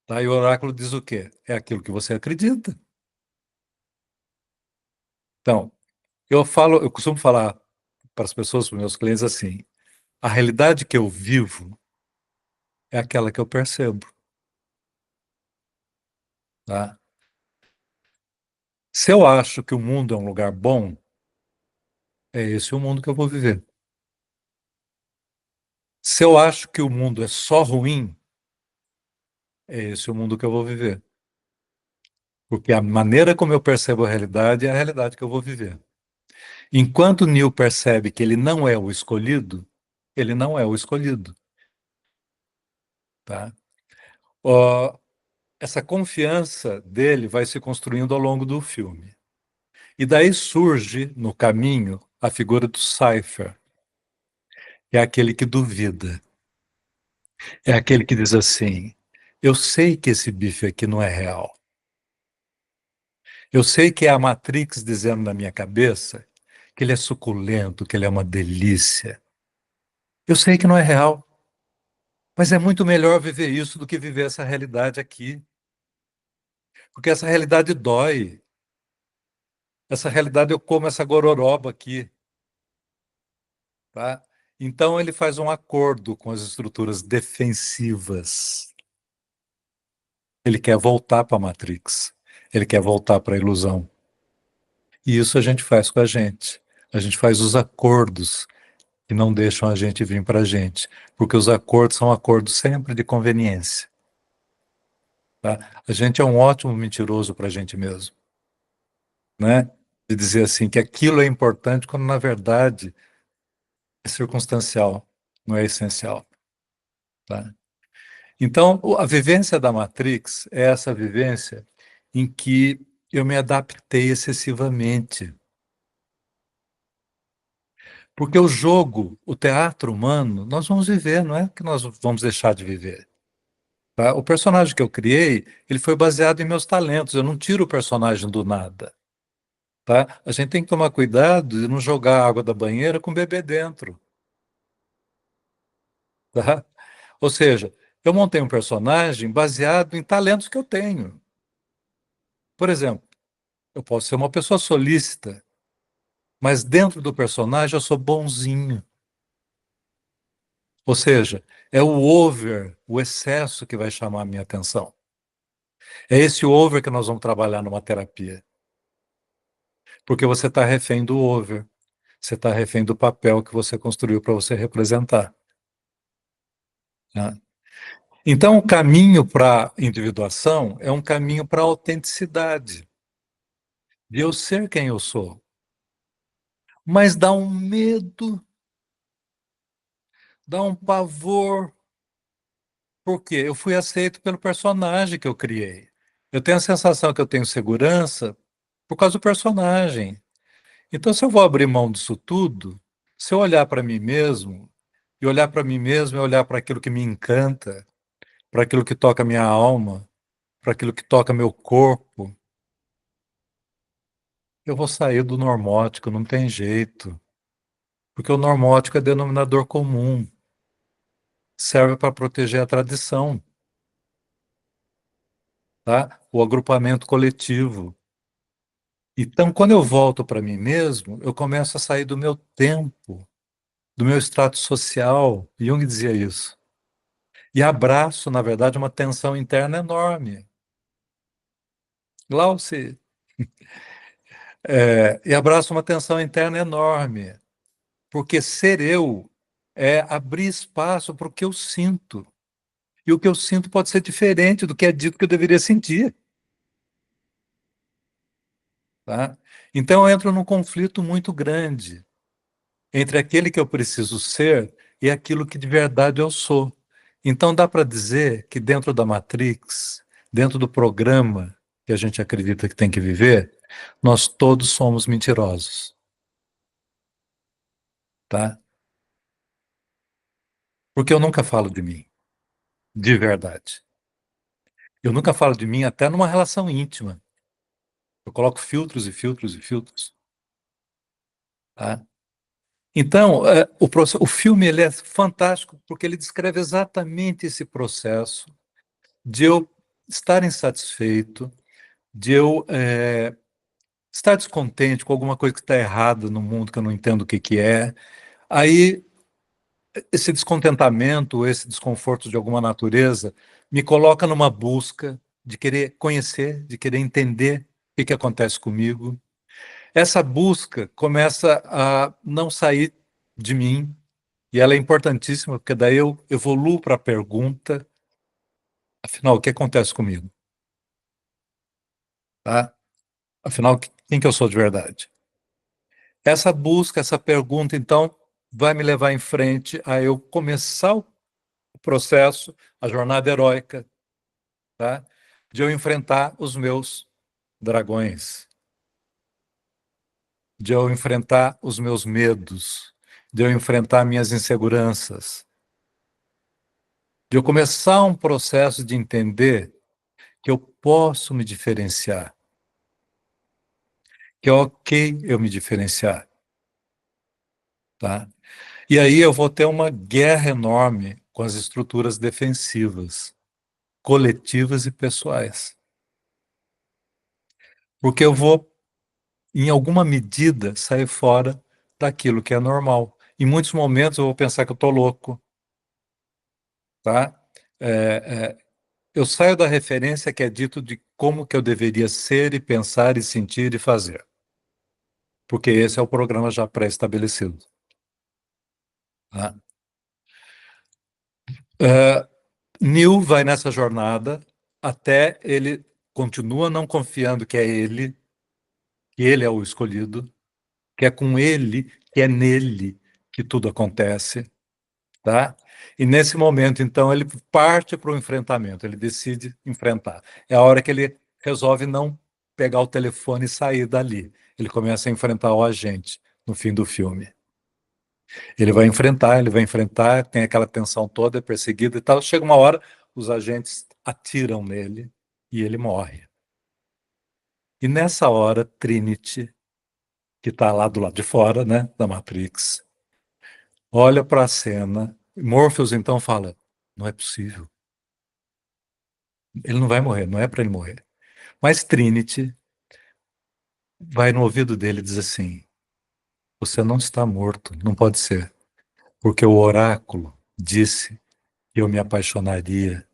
tá? E o oráculo diz o quê? É aquilo que você acredita. Então, eu costumo falar para as pessoas, para os meus clientes assim, a realidade que eu vivo é aquela que eu percebo, tá? Se eu acho que o mundo é um lugar bom, é esse o mundo que eu vou viver. Se eu acho que o mundo é só ruim, é esse o mundo que eu vou viver. Porque a maneira como eu percebo a realidade é a realidade que eu vou viver. Enquanto Neil percebe que ele não é o escolhido, ele não é o escolhido, tá? Ó, essa confiança dele vai se construindo ao longo do filme. E daí surge, no caminho, a figura do Cypher, que é aquele que duvida. É aquele que diz assim: eu sei que esse bife aqui não é real. Eu sei que é a Matrix dizendo na minha cabeça que ele é suculento, que ele é uma delícia. Eu sei que não é real, mas é muito melhor viver isso do que viver essa realidade aqui. Porque essa realidade dói. Essa realidade eu como essa gororoba aqui, tá? Então ele faz um acordo com as estruturas defensivas. Ele quer voltar para a Matrix. Ele quer voltar para a ilusão. E isso a gente faz com a gente. A gente faz os acordos que não deixam a gente vir para a gente, porque os acordos são acordos sempre de conveniência, tá? A gente é um ótimo mentiroso para a gente mesmo, né? De dizer assim que aquilo é importante quando na verdade é circunstancial, não é essencial, tá? Então, a vivência da Matrix é essa vivência em que eu me adaptei excessivamente. Porque o jogo, o teatro humano, nós vamos viver, não é que nós vamos deixar de viver. Tá? O personagem que eu criei, ele foi baseado em meus talentos. Eu não tiro o personagem do nada. Tá? A gente tem que tomar cuidado de não jogar a água da banheira com o bebê dentro. Tá? Ou seja, eu montei um personagem baseado em talentos que eu tenho. Por exemplo, eu posso ser uma pessoa solícita, mas dentro do personagem eu sou bonzinho. Ou seja, é o over, o excesso que vai chamar a minha atenção. É esse over que nós vamos trabalhar numa terapia. Porque você está refém do over. Você está refém do papel que você construiu para você representar. Né? Então, o caminho para a individuação é um caminho para a autenticidade, de eu ser quem eu sou. Mas dá um medo, dá um pavor, porque eu fui aceito pelo personagem que eu criei. Eu tenho a sensação que eu tenho segurança por causa do personagem. Então, se eu vou abrir mão disso tudo, se eu olhar para mim mesmo, e olhar para mim mesmo é olhar para aquilo que me encanta, para aquilo que toca minha alma, para aquilo que toca meu corpo, eu vou sair do normótico, não tem jeito. Porque o normótico é denominador comum, serve para proteger a tradição, tá? O agrupamento coletivo. Então, quando eu volto para mim mesmo, eu começo a sair do meu tempo, do meu extrato social. Jung dizia isso. E abraço, na verdade, uma tensão interna enorme. Glauce, e abraço uma tensão interna enorme, porque ser eu é abrir espaço para o que eu sinto. E o que eu sinto pode ser diferente do que é dito que eu deveria sentir. Tá? Então eu entro num conflito muito grande entre aquele que eu preciso ser e aquilo que de verdade eu sou. Então dá para dizer que dentro da Matrix, dentro do programa que a gente acredita que tem que viver, nós todos somos mentirosos, tá? Porque eu nunca falo de mim, de verdade. Eu nunca falo de mim até numa relação íntima. Eu coloco filtros e filtros e filtros, tá? Então, o filme ele é fantástico porque ele descreve exatamente esse processo de eu estar insatisfeito, de eu estar descontente com alguma coisa que está errada no mundo que eu não entendo o que que é. Aí, esse descontentamento, esse desconforto de alguma natureza, me coloca numa busca de querer conhecer, de querer entender o que que acontece comigo. Essa busca começa a não sair de mim, e ela é importantíssima, porque daí eu evoluo para a pergunta, afinal, o que acontece comigo? Tá? Afinal, quem que eu sou de verdade? Essa busca, essa pergunta, então, vai me levar em frente a eu começar o processo, a jornada heróica, tá? De eu enfrentar os meus dragões, de eu enfrentar os meus medos, de eu enfrentar minhas inseguranças, de eu começar um processo de entender que eu posso me diferenciar, que é ok eu me diferenciar, tá? E aí eu vou ter uma guerra enorme com as estruturas defensivas, coletivas e pessoais. Porque eu vou, em alguma medida, sair fora daquilo que é normal. Em muitos momentos eu vou pensar que eu estou louco, tá? Eu saio da referência que é dito de como que eu deveria ser e pensar e sentir e fazer. Porque esse é o programa já pré-estabelecido. Tá? Neil vai nessa jornada até ele continua não confiando que ele é o escolhido, que é com ele, que é nele que tudo acontece, tá? E nesse momento, então, ele parte para o enfrentamento, ele decide enfrentar. É a hora que ele resolve não pegar o telefone e sair dali. Ele começa a enfrentar o agente no fim do filme. Ele vai enfrentar, tem aquela tensão toda, é perseguido e tal. Chega uma hora, os agentes atiram nele e ele morre. E nessa hora, Trinity, que está lá do lado de fora, né, da Matrix, olha para a cena. Morpheus então fala: não é possível. Ele não vai morrer, não é para ele morrer. Mas Trinity vai no ouvido dele e diz assim: você não está morto, não pode ser, porque o oráculo disse que eu me apaixonaria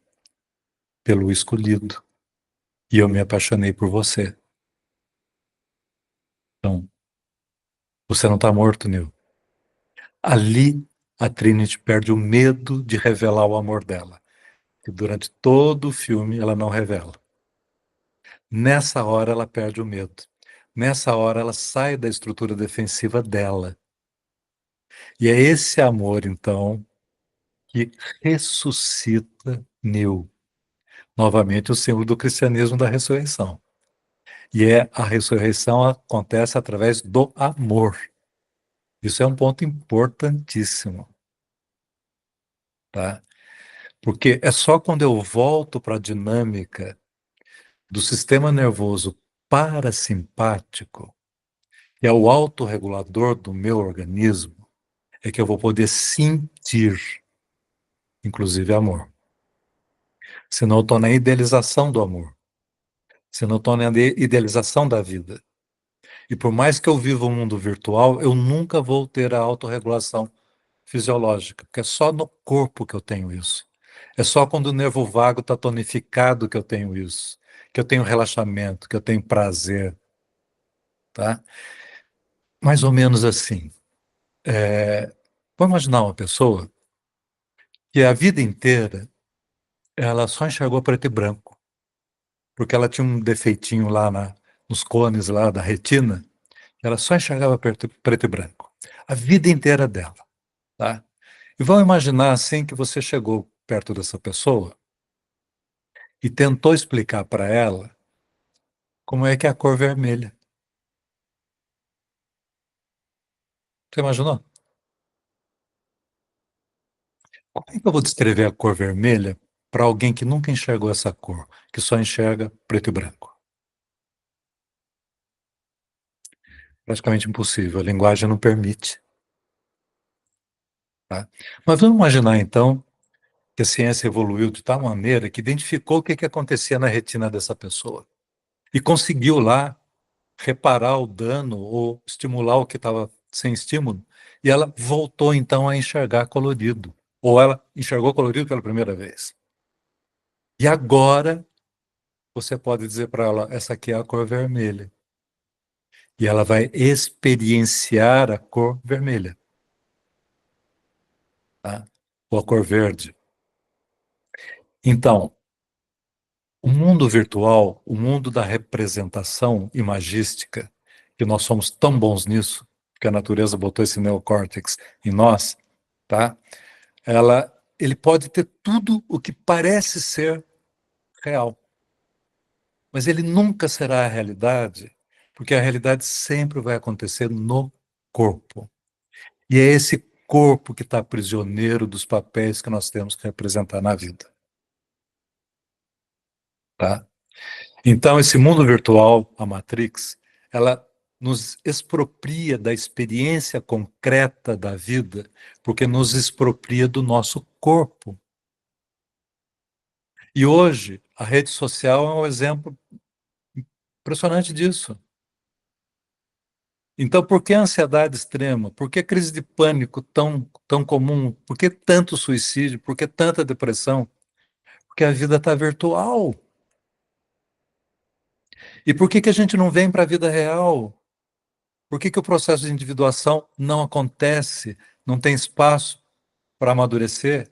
pelo escolhido. E eu me apaixonei por você. Então, você não está morto, Nil. Ali, a Trinity perde o medo de revelar o amor dela. E durante todo o filme, ela não revela. Nessa hora, ela perde o medo. Nessa hora, ela sai da estrutura defensiva dela. E é esse amor, então, que ressuscita Nil. Novamente, o símbolo do cristianismo da ressurreição. E a ressurreição acontece através do amor. Isso é um ponto importantíssimo, tá? Porque é só quando eu volto para a dinâmica do sistema nervoso parasimpático, que é o autorregulador do meu organismo, é que eu vou poder sentir, inclusive, amor. Senão eu estou na idealização do amor. Senão eu estou na idealização da vida. E por mais que eu viva um mundo virtual, eu nunca vou ter a autorregulação fisiológica, porque é só no corpo que eu tenho isso. É só quando o nervo vago está tonificado que eu tenho isso, que eu tenho relaxamento, que eu tenho prazer, tá? Mais ou menos assim. Vamos imaginar uma pessoa que a vida inteira ela só enxergou preto e branco, porque ela tinha um defeitinho lá nos cones lá da retina, ela só enxergava preto e branco. A vida inteira dela, tá? E vamos imaginar assim que você chegou perto dessa pessoa e tentou explicar para ela como é que é a cor vermelha. Você imaginou? Como é que eu vou descrever a cor vermelha para alguém que nunca enxergou essa cor, que só enxerga preto e branco? Praticamente impossível, a linguagem não permite. Tá? Mas vamos imaginar então que a ciência evoluiu de tal maneira que identificou o que acontecia na retina dessa pessoa e conseguiu lá reparar o dano ou estimular o que estava sem estímulo, e ela voltou então a enxergar colorido, ou ela enxergou colorido pela primeira vez. E agora você pode dizer para ela, essa aqui é a cor vermelha. E ela vai experienciar a cor vermelha, tá? Ou a cor verde. Então, o mundo virtual, o mundo da representação imagística, que nós somos tão bons nisso, que a natureza botou esse neocórtex em nós, tá? Ele pode ter tudo o que parece ser real, mas ele nunca será a realidade, porque a realidade sempre vai acontecer no corpo. E é esse corpo que está prisioneiro dos papéis que nós temos que representar na vida, tá? Então, esse mundo virtual, a Matrix, ela nos expropria da experiência concreta da vida, porque nos expropria do nosso corpo. E hoje, a rede social é um exemplo impressionante disso. Então, por que a ansiedade extrema? Por que a crise de pânico tão comum? Por que tanto suicídio? Por que tanta depressão? Porque a vida está virtual. E por que a gente não vem para a vida real? Por que o processo de individuação não acontece? Não tem espaço para amadurecer?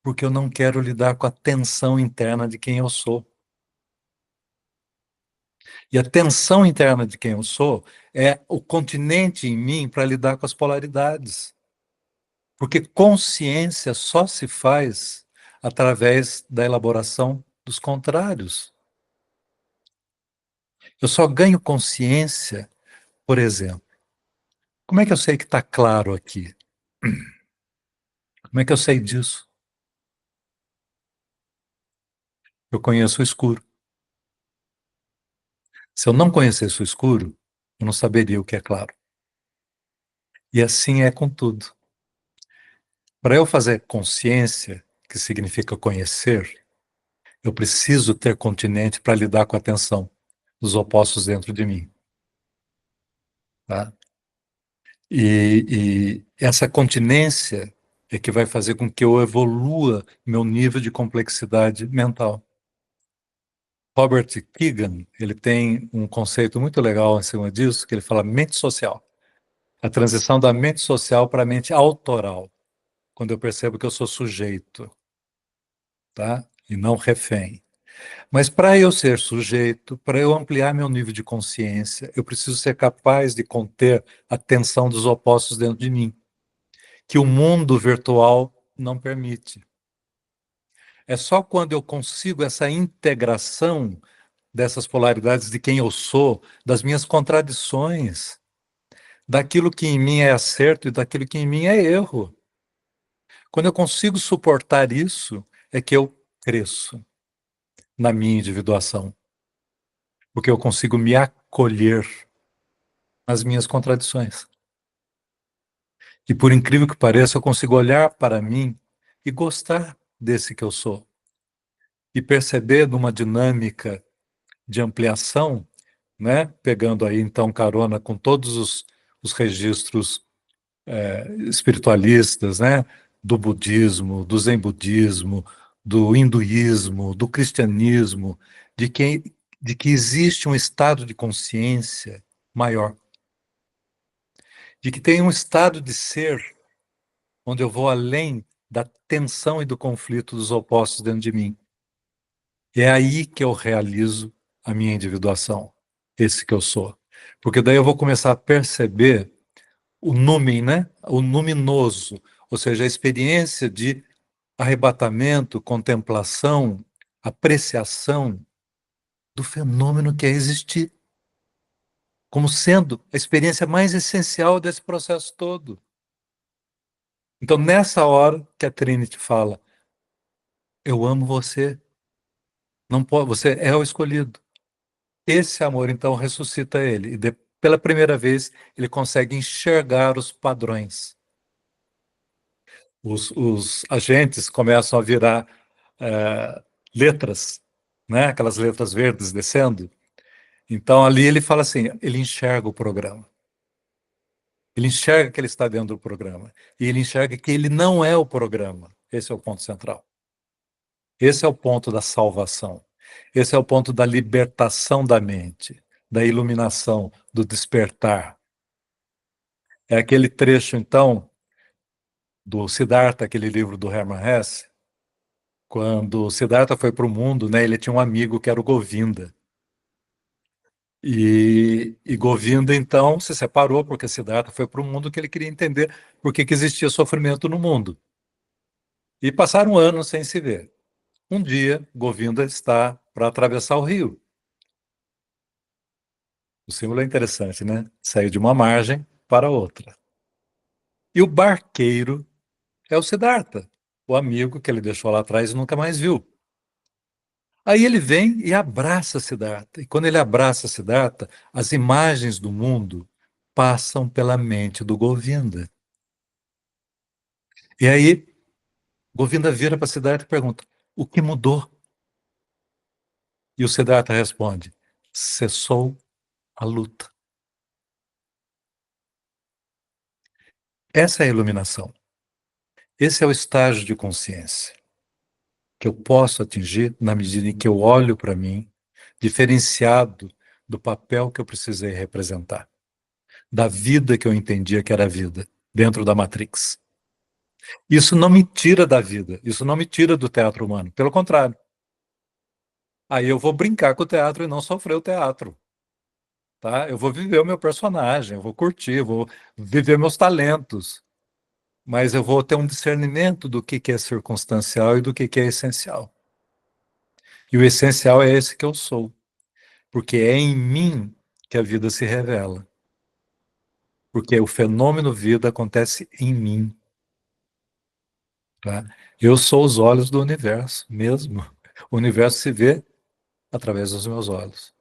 Porque eu não quero lidar com a tensão interna de quem eu sou. E a tensão interna de quem eu sou é o continente em mim para lidar com as polaridades. Porque consciência só se faz através da elaboração dos contrários. Eu só ganho consciência, por exemplo. Como é que eu sei que está claro aqui? Como é que eu sei disso? Eu conheço o escuro. Se eu não conhecesse o escuro, eu não saberia o que é claro. E assim é com tudo. Para eu fazer consciência, que significa conhecer, eu preciso ter continente para lidar com a tensão dos opostos dentro de mim. Tá? E essa continência é que vai fazer com que eu evolua meu nível de complexidade mental. Robert Keegan, ele tem um conceito muito legal em cima disso, que ele fala mente social. A transição da mente social para a mente autoral, quando eu percebo que eu sou sujeito, tá? E não refém. Mas para eu ser sujeito, para eu ampliar meu nível de consciência, eu preciso ser capaz de conter a tensão dos opostos dentro de mim, que o mundo virtual não permite. É só quando eu consigo essa integração dessas polaridades de quem eu sou, das minhas contradições, daquilo que em mim é acerto e daquilo que em mim é erro. Quando eu consigo suportar isso, é que eu cresço na minha individuação, porque eu consigo me acolher nas minhas contradições. E por incrível que pareça, eu consigo olhar para mim e gostar desse que eu sou. E perceber numa dinâmica de ampliação, né? Pegando aí então carona com todos os registros espiritualistas, né? Do budismo, do zen budismo, do hinduísmo, do cristianismo, de que, de que existe um estado de consciência maior, de que tem um estado de ser onde eu vou além da tensão e do conflito dos opostos dentro de mim. É aí que eu realizo a minha individuação, esse que eu sou. Porque daí eu vou começar a perceber o numen, né? O luminoso, ou seja, a experiência de arrebatamento, contemplação, apreciação do fenômeno que é existir, como sendo a experiência mais essencial desse processo todo. Então, nessa hora que a Trinity fala, eu amo você, não pode, você é o escolhido. Esse amor, então, ressuscita ele. Pela primeira vez, ele consegue enxergar os padrões. Os agentes começam a virar letras, né? Aquelas letras verdes descendo. Então, ali ele fala assim: ele enxerga o programa. Ele enxerga que ele está dentro do programa. E ele enxerga que ele não é o programa. Esse é o ponto central. Esse é o ponto da salvação. Esse é o ponto da libertação da mente, da iluminação, do despertar. É aquele trecho, então, do Siddhartha, aquele livro do Hermann Hesse, quando o Siddhartha foi para o mundo, né, ele tinha um amigo que era o Govinda. E Govinda, então, se separou porque Siddhartha foi para o mundo que ele queria entender por que existia sofrimento no mundo. E passaram anos sem se ver. Um dia, Govinda está para atravessar o rio. O símbolo é interessante, né? Saiu de uma margem para outra. E o barqueiro é o Siddhartha, o amigo que ele deixou lá atrás e nunca mais viu. Aí ele vem e abraça Siddhartha. E quando ele abraça Siddhartha, as imagens do mundo passam pela mente do Govinda. E aí, Govinda vira para Siddhartha e pergunta: o que mudou? E o Siddhartha responde: cessou a luta. Essa é a iluminação. Esse é o estágio de consciência que eu posso atingir na medida em que eu olho para mim, diferenciado do papel que eu precisei representar, da vida que eu entendia que era a vida, dentro da Matrix. Isso não me tira da vida, isso não me tira do teatro humano, pelo contrário. Aí eu vou brincar com o teatro e não sofrer o teatro, tá? Eu vou viver o meu personagem, eu vou curtir, eu vou viver meus talentos, mas eu vou ter um discernimento do que é circunstancial e do que é essencial. E o essencial é esse que eu sou, porque é em mim que a vida se revela. Porque o fenômeno vida acontece em mim, tá? Eu sou os olhos do universo mesmo. O universo se vê através dos meus olhos.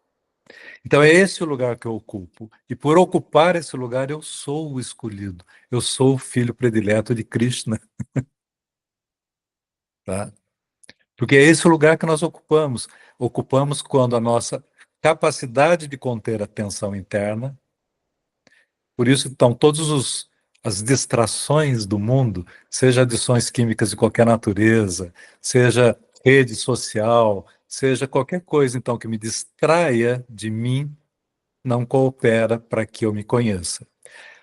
Então é esse o lugar que eu ocupo. E por ocupar esse lugar, eu sou o escolhido. Eu sou o filho predileto de Krishna, tá? Porque é esse o lugar que nós ocupamos. Ocupamos quando a nossa capacidade de conter a tensão interna. Por isso, então, todos as distrações do mundo, seja adições químicas de qualquer natureza, seja rede social, seja qualquer coisa, então, que me distraia de mim, não coopera para que eu me conheça.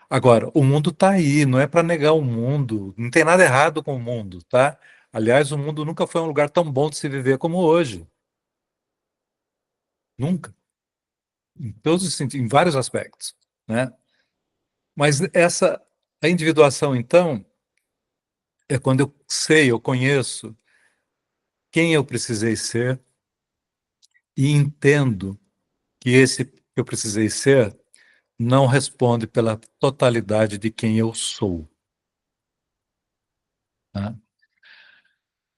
Agora, o mundo está aí, não é para negar o mundo, não tem nada errado com o mundo, tá? Aliás, o mundo nunca foi um lugar tão bom de se viver como hoje. Nunca. Em todos os sentidos, em vários aspectos, né? Mas a individuação, então, é quando eu sei, eu conheço quem eu precisei ser e entendo que esse que eu precisei ser não responde pela totalidade de quem eu sou, né?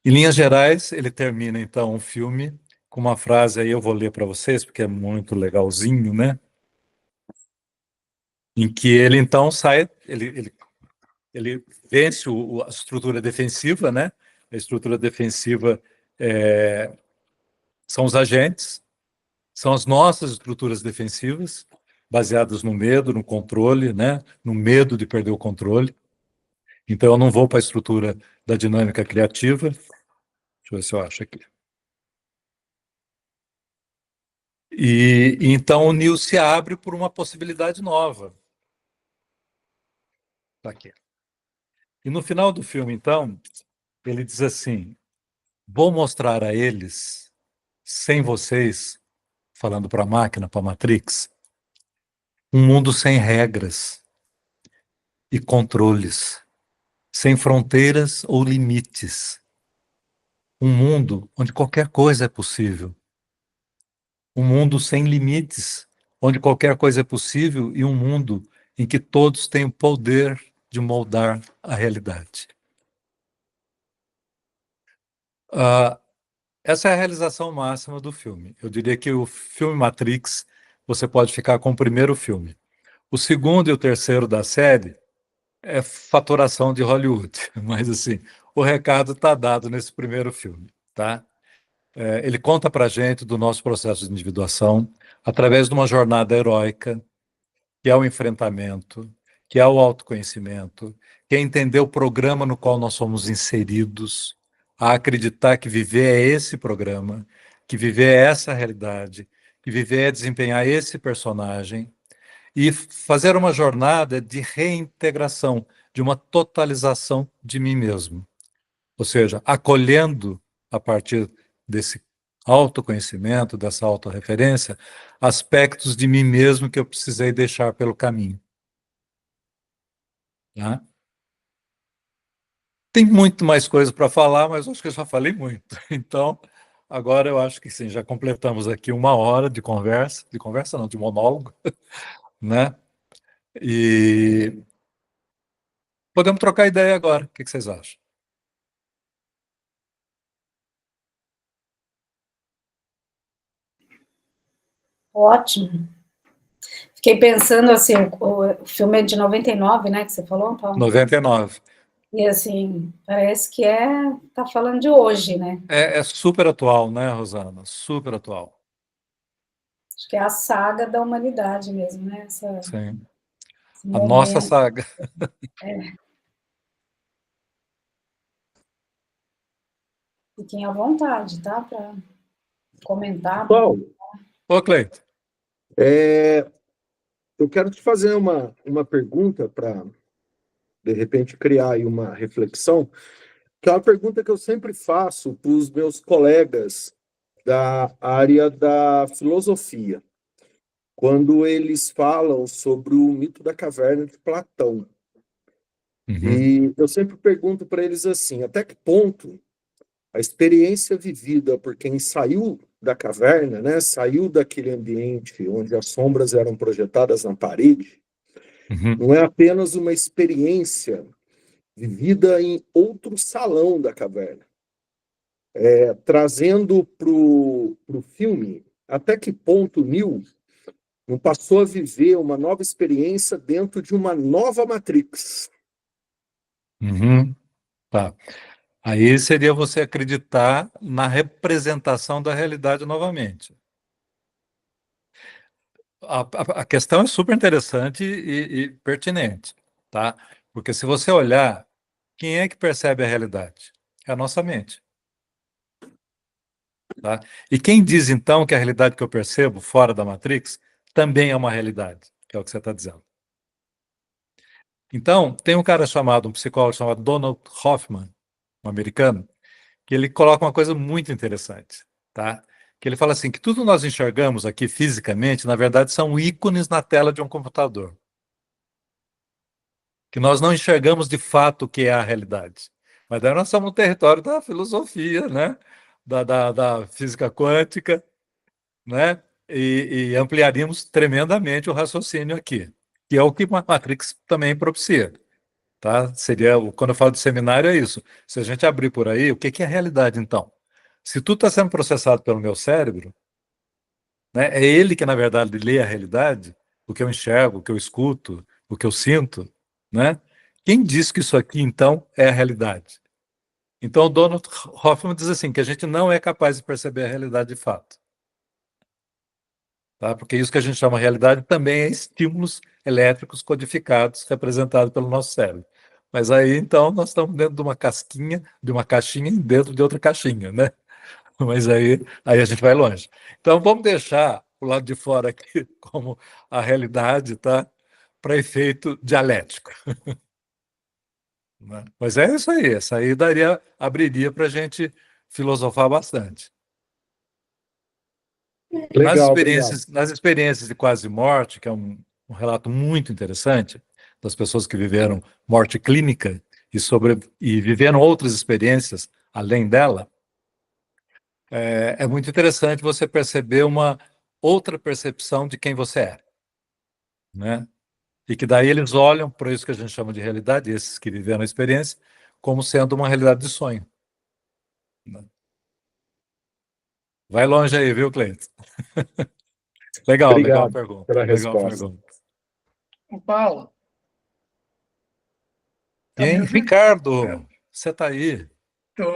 Em linhas gerais, ele termina então o filme com uma frase aí, eu vou ler para vocês, porque é muito legalzinho, né? Em que ele então sai, ele vence a estrutura defensiva, né? A estrutura defensiva é, são os agentes, são as nossas estruturas defensivas, baseadas no medo, no controle, né? No medo de perder o controle. Então, eu não vou para a estrutura da dinâmica criativa. Deixa eu ver se eu acho aqui. E então o Neo se abre por uma possibilidade nova. Tá aqui. E no final do filme, então, ele diz assim: vou mostrar a eles, sem vocês, falando para a máquina, para a Matrix, um mundo sem regras e controles, sem fronteiras ou limites. Um mundo onde qualquer coisa é possível. Um mundo sem limites, onde qualquer coisa é possível e um mundo em que todos têm o poder de moldar a realidade. Ah, essa é a realização máxima do filme. Eu diria que o filme Matrix, você pode ficar com o primeiro filme. O segundo e o terceiro da série é faturação de Hollywood, mas assim, o recado está dado nesse primeiro filme, tá? Ele conta para gente do nosso processo de individuação através de uma jornada heróica, que é o enfrentamento, que é o autoconhecimento, que é entender o programa no qual nós somos inseridos, a acreditar que viver é esse programa, que viver é essa realidade, que viver é desempenhar esse personagem e fazer uma jornada de reintegração, de uma totalização de mim mesmo. Ou seja, acolhendo a partir desse autoconhecimento, dessa autorreferência, aspectos de mim mesmo que eu precisei deixar pelo caminho. Tá? Tem muito mais coisa para falar, mas acho que eu já falei muito. Então, agora eu acho que sim, já completamos aqui uma hora de conversa não, de monólogo, né? E podemos trocar ideia agora. O que vocês acham? Ótimo. Fiquei pensando assim, o filme é de 99, né, que você falou, Paulo? 99. E assim, parece que tá falando de hoje, né? É super atual, né, Rosana? Super atual. Acho que é a saga da humanidade mesmo, né? Sim. Esse A nossa momento. saga. Fiquem à vontade, tá? Para comentar. Paulo, Ô, Cleito. eu quero te fazer uma pergunta para, de repente, criar aí uma reflexão, que é uma pergunta que eu sempre faço para os meus colegas da área da filosofia, quando eles falam sobre o mito da caverna de Platão. Uhum, E eu sempre pergunto para eles assim: até que ponto a experiência vivida por quem saiu da caverna, né, saiu daquele ambiente onde as sombras eram projetadas na parede, uhum, não é apenas uma experiência vivida em outro salão da caverna, trazendo para o filme até que ponto o Neo não passou a viver uma nova experiência dentro de uma nova Matrix. uhum. Tá. Aí seria você acreditar na representação da realidade novamente. A questão é super interessante e pertinente, tá? Porque se você olhar, quem é que percebe a realidade? É a nossa mente. Tá? E quem diz, então, que a realidade que eu percebo fora da Matrix também é uma realidade, que é o que você está dizendo. Então, tem um cara chamado, um psicólogo chamado Donald Hoffman, um americano, que ele coloca uma coisa muito interessante, tá? Que ele fala assim, que tudo nós enxergamos aqui fisicamente, na verdade, são ícones na tela de um computador. Que nós não enxergamos de fato o que é a realidade. Mas daí nós estamos no território da filosofia, né? Da física quântica, né? E ampliaríamos tremendamente o raciocínio aqui, que é o que a Matrix também propicia. Tá? Seria, quando eu falo de seminário, é isso. Se a gente abrir por aí, o que que é a realidade, então? Se tudo está sendo processado pelo meu cérebro, né, é ele que, na verdade, lê a realidade, o que eu enxergo, o que eu escuto, o que eu sinto, né? Quem diz que isso aqui, então, é a realidade? Então, o Donald Hoffman diz assim, que a gente não é capaz de perceber a realidade de fato. Tá? Porque isso que a gente chama de realidade também é estímulos elétricos codificados, representados pelo nosso cérebro. Mas aí, então, nós estamos dentro de uma casquinha, de uma caixinha dentro de outra caixinha, né? Mas aí a gente vai longe. Então, vamos deixar o lado de fora aqui como a realidade, tá? Para efeito dialético. Né? Mas é isso aí. Essa aí abriria para a gente filosofar bastante. Legal, obrigado. Nas experiências de quase morte, que é um relato muito interessante das pessoas que viveram morte clínica e viveram outras experiências além dela, é muito interessante você perceber uma outra percepção de quem você é, né? E que daí eles olham para isso que a gente chama de realidade, esses que viveram a experiência, como sendo uma realidade de sonho. Né? Vai longe aí, viu, Cleiton? Legal a Obrigado pergunta. pela Legal a resposta. pergunta. O Paulo, tá me Quem? ouvindo? Ricardo, você está aí. Tô...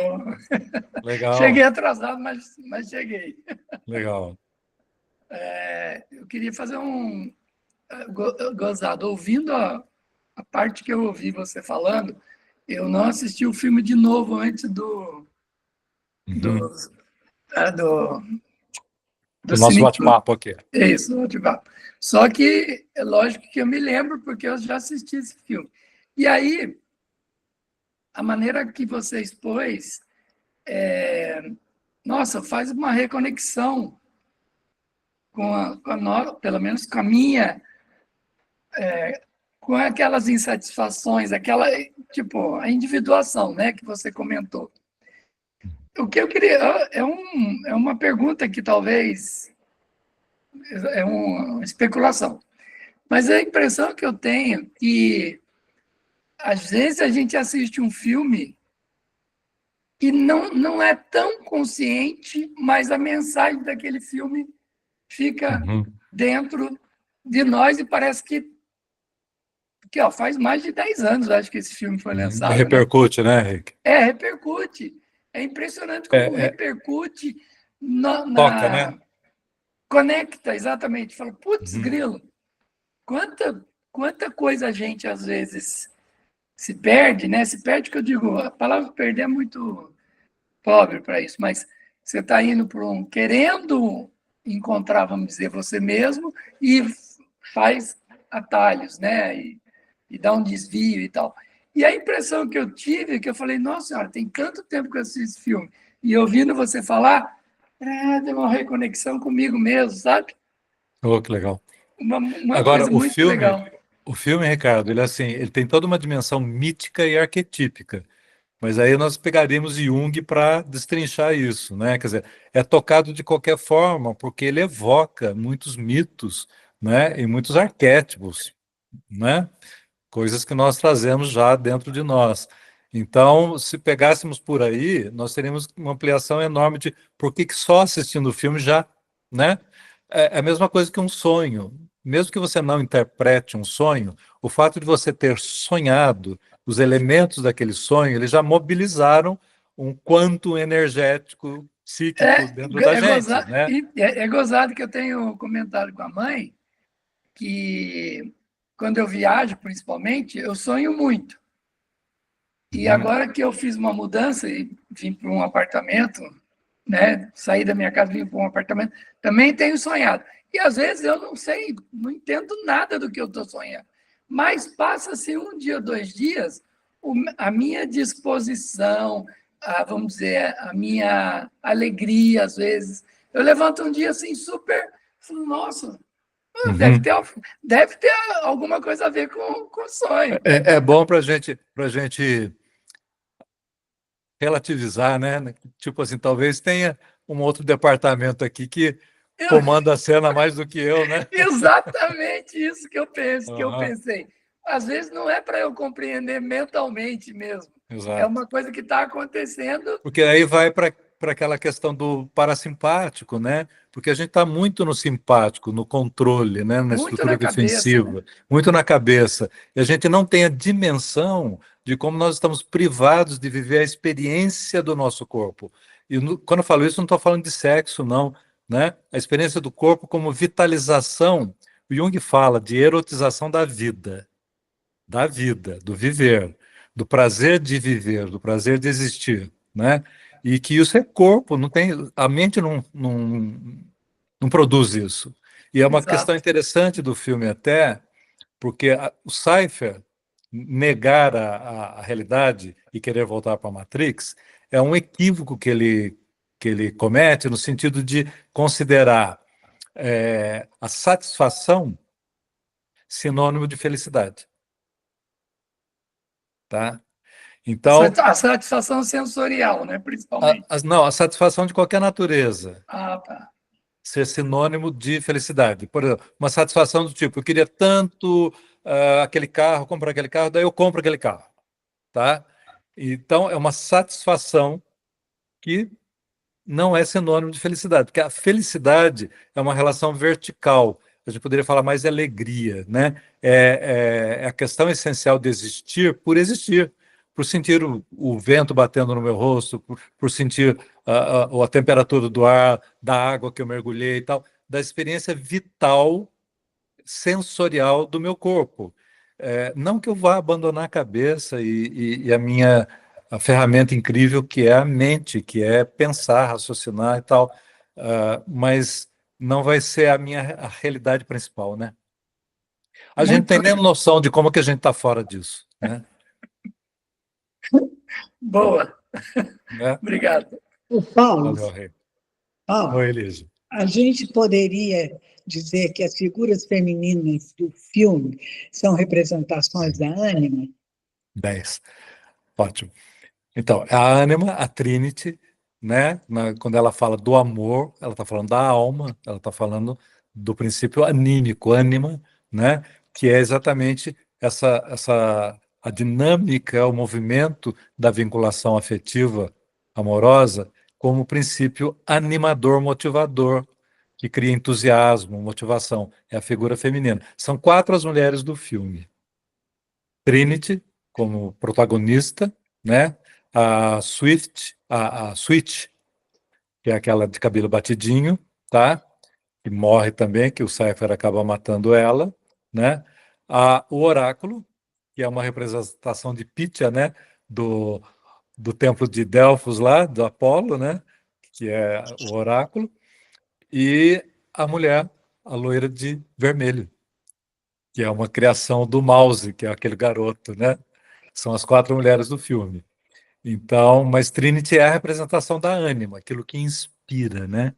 Cheguei Legal, atrasado, mas cheguei. legal. Eu queria fazer um gozado. Ouvindo a parte que eu ouvi você falando, eu não assisti o filme de novo antes do, Uhum. é, do, O do nosso cine. bate-papo aqui. Isso, do bate-papo. Só que é lógico que eu me lembro, porque eu já assisti esse filme. E aí, a maneira que você expôs, nossa, faz uma reconexão pelo menos com a minha, com aquelas insatisfações, aquela, tipo, a individuação, né, que você comentou. O que eu queria, é uma pergunta que talvez é uma especulação, mas a impressão que eu tenho é que, às vezes, a gente assiste um filme e não é tão consciente, mas a mensagem daquele filme fica Uhum. dentro de nós e parece que ó, faz mais de 10 anos, acho que esse filme foi Uhum. lançado, né? Repercute, né, Rick? Repercute. É impressionante como É, repercute toca, né? conecta, exatamente. Fala, putz, Uhum. grilo, quanta coisa a gente, às vezes, se perde, né? Se perde, que eu digo, a palavra perder é muito pobre para isso, mas você está indo para querendo encontrar, vamos dizer, você mesmo e faz atalhos, né? E dá um desvio e tal. E a impressão que eu tive é que eu falei, nossa senhora, tem tanto tempo que eu assisto esse filme, e ouvindo você falar, deu uma reconexão comigo mesmo, sabe? Oh, que legal. Uma Agora, coisa muito legal. o filme, Ricardo, ele é assim, ele tem toda uma dimensão mítica e arquetípica. Mas aí nós pegaríamos Jung para destrinchar isso, né? Quer dizer, é tocado de qualquer forma, porque ele evoca muitos mitos, né? E muitos arquétipos, né? Coisas que nós trazemos já dentro de nós. Então, se pegássemos por aí, nós teríamos uma ampliação enorme de por que que só assistindo o filme já, né? É a mesma coisa que um sonho. Mesmo que você não interprete um sonho, o fato de você ter sonhado, os elementos daquele sonho, eles já mobilizaram um quanto energético, psíquico dentro da gente, né? É gozado que eu tenho comentado com a mãe que quando eu viajo, principalmente, eu sonho muito. E agora que eu fiz uma mudança e vim para um apartamento, né? Saí da minha casa, vim para um apartamento, também tenho sonhado. E às vezes eu não sei, não entendo nada do que eu estou sonhando. Mas passa-se um dia, 2 dias, a minha disposição, vamos dizer, a minha alegria, às vezes. Eu levanto um dia assim, super. Nossa, deve ter alguma coisa a ver com o sonho. É bom para gente relativizar, né? Tipo assim, talvez tenha um outro departamento aqui que comanda a cena mais do que eu, né? Exatamente isso que eu penso, que eu Aham, pensei. Às vezes não é para eu compreender mentalmente mesmo. É exato. uma coisa que está acontecendo. Porque aí vai para aquela questão do parasimpático, né? Porque a gente está muito no simpático, no controle, né? Na Muito estrutura na cabeça, né? defensiva, muito na cabeça. E a gente não tem a dimensão de como nós estamos privados de viver a experiência do nosso corpo. E quando eu falo isso, não estou falando de sexo, não, né? A experiência do corpo como vitalização. O Jung fala de erotização da vida, do viver, do prazer de viver, do prazer de existir, né? E que isso é corpo, não tem, a mente não produz isso. E é uma questão Exato. interessante do filme até, porque o Cypher negar a realidade e querer voltar para a Matrix é um equívoco que ele comete no sentido de considerar a satisfação sinônimo de felicidade, tá? Então, A satisfação sensorial, né? Principalmente. Não, a satisfação de qualquer natureza Ah, tá. ser sinônimo de felicidade. Por exemplo, uma satisfação do tipo, eu queria tanto aquele carro, comprar aquele carro, daí eu compro aquele carro, tá? Então, é uma satisfação que não é sinônimo de felicidade, porque a felicidade é uma relação vertical. A gente poderia falar mais de alegria, né? É a questão essencial de existir por existir, por sentir o vento batendo no meu rosto, por sentir a temperatura do ar, da água que eu mergulhei e tal, da experiência vital, sensorial do meu corpo. Não que eu vá abandonar a cabeça e a ferramenta incrível que é a mente, que é pensar, raciocinar e tal, mas não vai ser a realidade principal, né? A gente não Muito tem nem noção de como que a gente está fora disso, né? boa. Né? Obrigado. O Paulo, Valeu, Rei. Paulo, Oi, Elisa. a gente poderia dizer que as figuras femininas do filme são representações da ânima? 10. Ótimo. Então, a Anima, a Trinity, né? Quando ela fala do amor, ela está falando da alma, ela está falando do princípio anímico, ânima, né? Que é exatamente a dinâmica, o movimento da vinculação afetiva amorosa como princípio animador, motivador, que cria entusiasmo, motivação. É a figura feminina. São 4 as mulheres do filme. Trinity como protagonista, né? A Swift, a Switch, que é aquela de cabelo batidinho, tá? Que morre também, que o Cypher acaba matando ela, né? O Oráculo, que é uma representação de Pythia, né? Do templo de Delfos lá, do Apolo, né? Que é o Oráculo. E a mulher, a loira de vermelho, que é uma criação do Mouse, que é aquele garoto, né? São as 4 mulheres do filme. Então, mas Trinity é a representação da ânima, aquilo que inspira, né?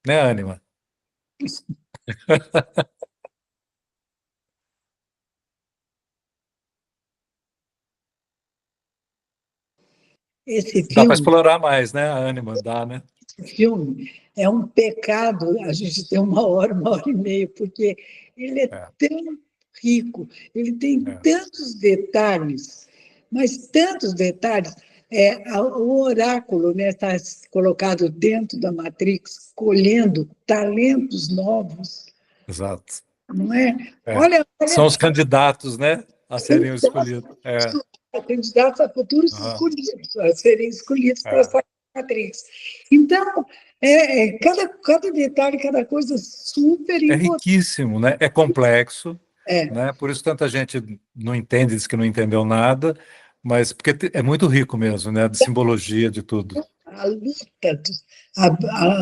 Né, ânima? Esse Dá para filme, explorar mais, né? A ânima, dá, né? é um pecado a gente ter 1 hora e meia, porque ele é É, tão rico, ele tem é, tantos detalhes, mas tantos detalhes. O oráculo, né, está colocado dentro da Matrix, colhendo talentos novos, exato. não é? É. Olha, São os candidatos, né? A serem escolhidos. candidatos a futuros Aham, escolhidos, a serem escolhidos para é. essa matriz. Então, cada detalhe, cada coisa super É importante. riquíssimo, né? É complexo, É, né? Por isso tanta gente não entende, diz que não entendeu nada, mas porque é muito rico mesmo, né? De simbologia, de tudo. a luta,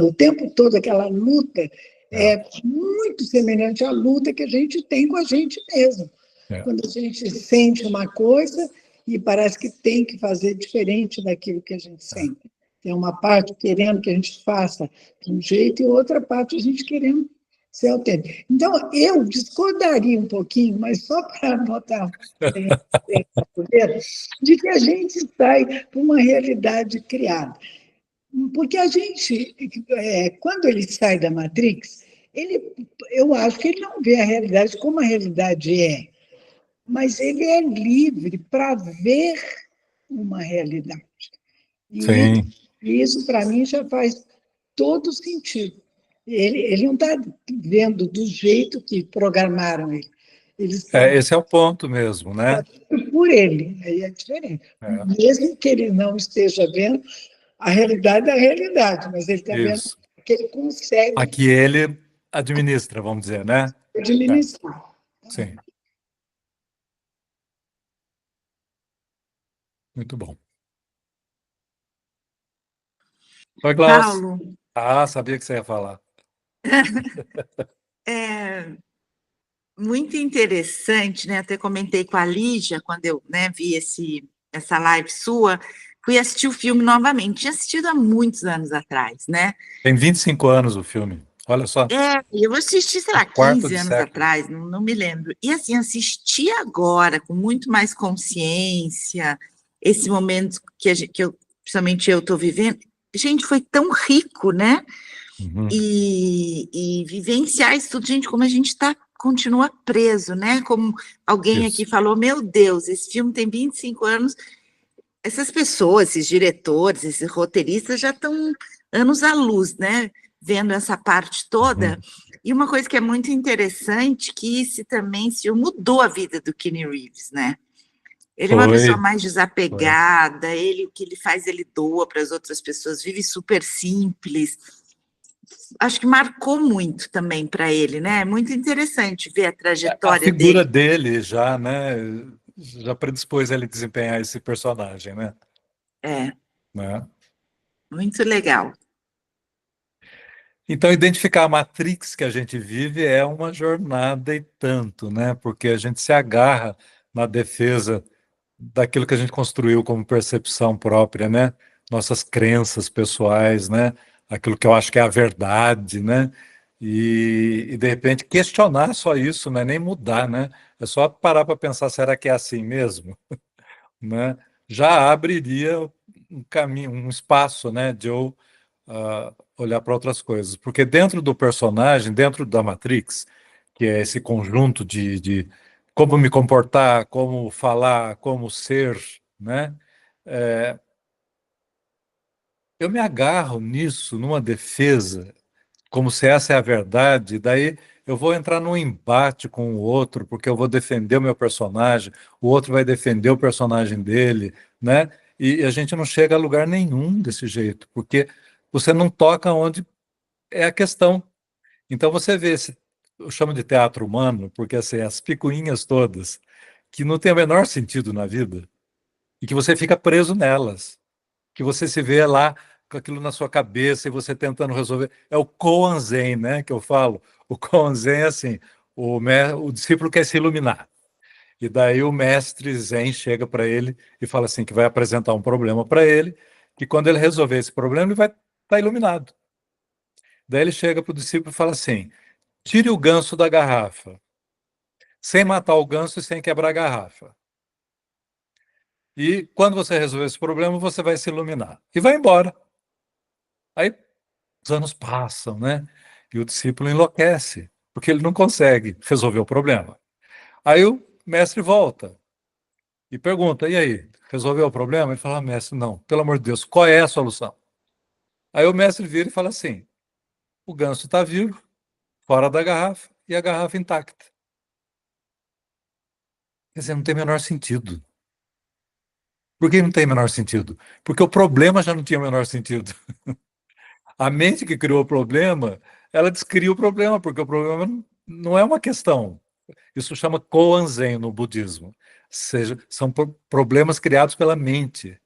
o tempo todo aquela luta É, é muito semelhante à luta que a gente tem com a gente mesmo. é. Quando a gente sente uma coisa e parece que tem que fazer diferente daquilo que a gente sente. Tem uma parte querendo que a gente faça de um jeito e outra parte a gente querendo ser autêntico. Então, eu discordaria um pouquinho, mas só para notar de que a gente sai para uma realidade criada. Porque a gente, quando ele sai da Matrix, eu acho que ele não vê a realidade como a realidade é, mas ele é livre para ver uma realidade. E Sim. isso para mim, já faz todo sentido. Ele não está vendo do jeito que programaram ele. Ele está Esse é o ponto mesmo, né? vendo por ele, aí é diferente. É, Mesmo que ele não esteja vendo, a realidade é a realidade, mas ele está vendo isso. que ele consegue Aqui ele administra, vamos dizer, né? É, administrar. sim, muito bom. Oi, Klaus. Paulo, Ah, sabia que você ia falar. é muito interessante, né? Até comentei com a Lígia quando eu, né, vi essa live sua, fui assistir o filme novamente. Tinha assistido há muitos anos atrás, né? Tem 25 anos o filme. Olha só, Eu assisti, sei um lá, quarto 15 de anos século. atrás, não me lembro. E assim, assisti agora, com muito mais consciência, esse momento principalmente eu estou vivendo. Gente, foi tão rico, né? Uhum. E vivenciar isso tudo, gente, como a gente continua preso, né? Como alguém aqui Isso. falou, meu Deus, esse filme tem 25 anos, essas pessoas, esses diretores, esses roteiristas já estão anos à luz, né? Vendo essa parte toda. Uhum. E uma coisa que é muito interessante, que esse filme mudou a vida do Keanu Reeves, né? Ele é uma pessoa Foi, mais foi. desapegada, o que ele faz, ele doa para as outras pessoas, vive super simples. Acho que marcou muito também para ele, né? É muito interessante ver a A trajetória figura dele. dele já, né, já predispôs ele a desempenhar esse personagem, né? É, Né? muito legal. Então, identificar a Matrix que a gente vive é uma jornada e tanto, né? Porque a gente se agarra na defesa daquilo que a gente construiu como percepção própria, né? Nossas crenças pessoais, né? Aquilo que eu acho que é a verdade, né? E de repente questionar só isso, não é nem mudar, né? É só parar para pensar, será que é assim mesmo? Né? Já abriria um caminho, um espaço, né? De eu olhar para outras coisas. Porque dentro do personagem, dentro da Matrix, que é esse conjunto de como me comportar, como falar, como ser, né? É, eu me agarro nisso, numa defesa, como se essa é a verdade, daí eu vou entrar num embate com o outro, porque eu vou defender o meu personagem, o outro vai defender o personagem dele, né? E a gente não chega a lugar nenhum desse jeito, porque você não toca onde é a questão. Então você vê esse, eu chamo de teatro humano, porque assim, as picuinhas todas, que não tem o menor sentido na vida, e que você fica preso nelas, que você se vê lá com aquilo na sua cabeça e você tentando resolver. É o Koan Zen, né, que eu falo. O Koan Zen é assim, o discípulo quer se iluminar. E daí o mestre Zen chega para ele e fala assim, que vai apresentar um problema para ele, que quando ele resolver esse problema, ele vai estar iluminado. Daí ele chega para o discípulo e fala assim, tire o ganso da garrafa, sem matar o ganso e sem quebrar a garrafa. E quando você resolver esse problema, você vai se iluminar. E vai embora. Aí os anos passam, né? E o discípulo enlouquece, porque ele não consegue resolver o problema. Aí o mestre volta e pergunta: e aí, resolveu o problema? Ele fala: mestre, não, pelo amor de Deus, qual é a solução? Aí o mestre vira e fala assim: o ganso está vivo, fora da garrafa, e a garrafa intacta. Quer dizer, não tem o menor sentido. Por que não tem o menor sentido? Porque o problema já não tinha o menor sentido. A mente que criou o problema, ela descreve o problema, porque o problema não é uma questão. Isso chama Koan-Zen no budismo. Ou seja, são problemas criados pela mente.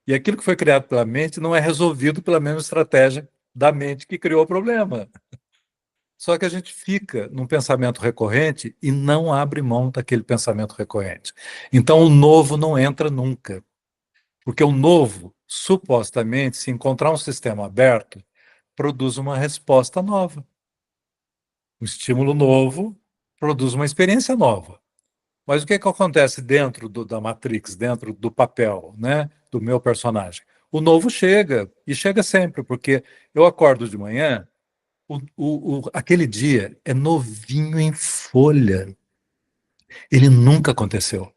E aquilo que foi criado pela mente não é resolvido pela mesma estratégia da mente que criou o problema. Só que a gente fica num pensamento recorrente e não abre mão daquele pensamento recorrente. Então o novo não entra nunca. Porque o novo, supostamente, se encontrar um sistema aberto, produz uma resposta nova. Um estímulo novo produz uma experiência nova. Mas o que acontece dentro da Matrix, dentro do papel, né, do meu personagem? O novo chega, e chega sempre, porque eu acordo de manhã, aquele dia é novinho em folha. Ele nunca aconteceu.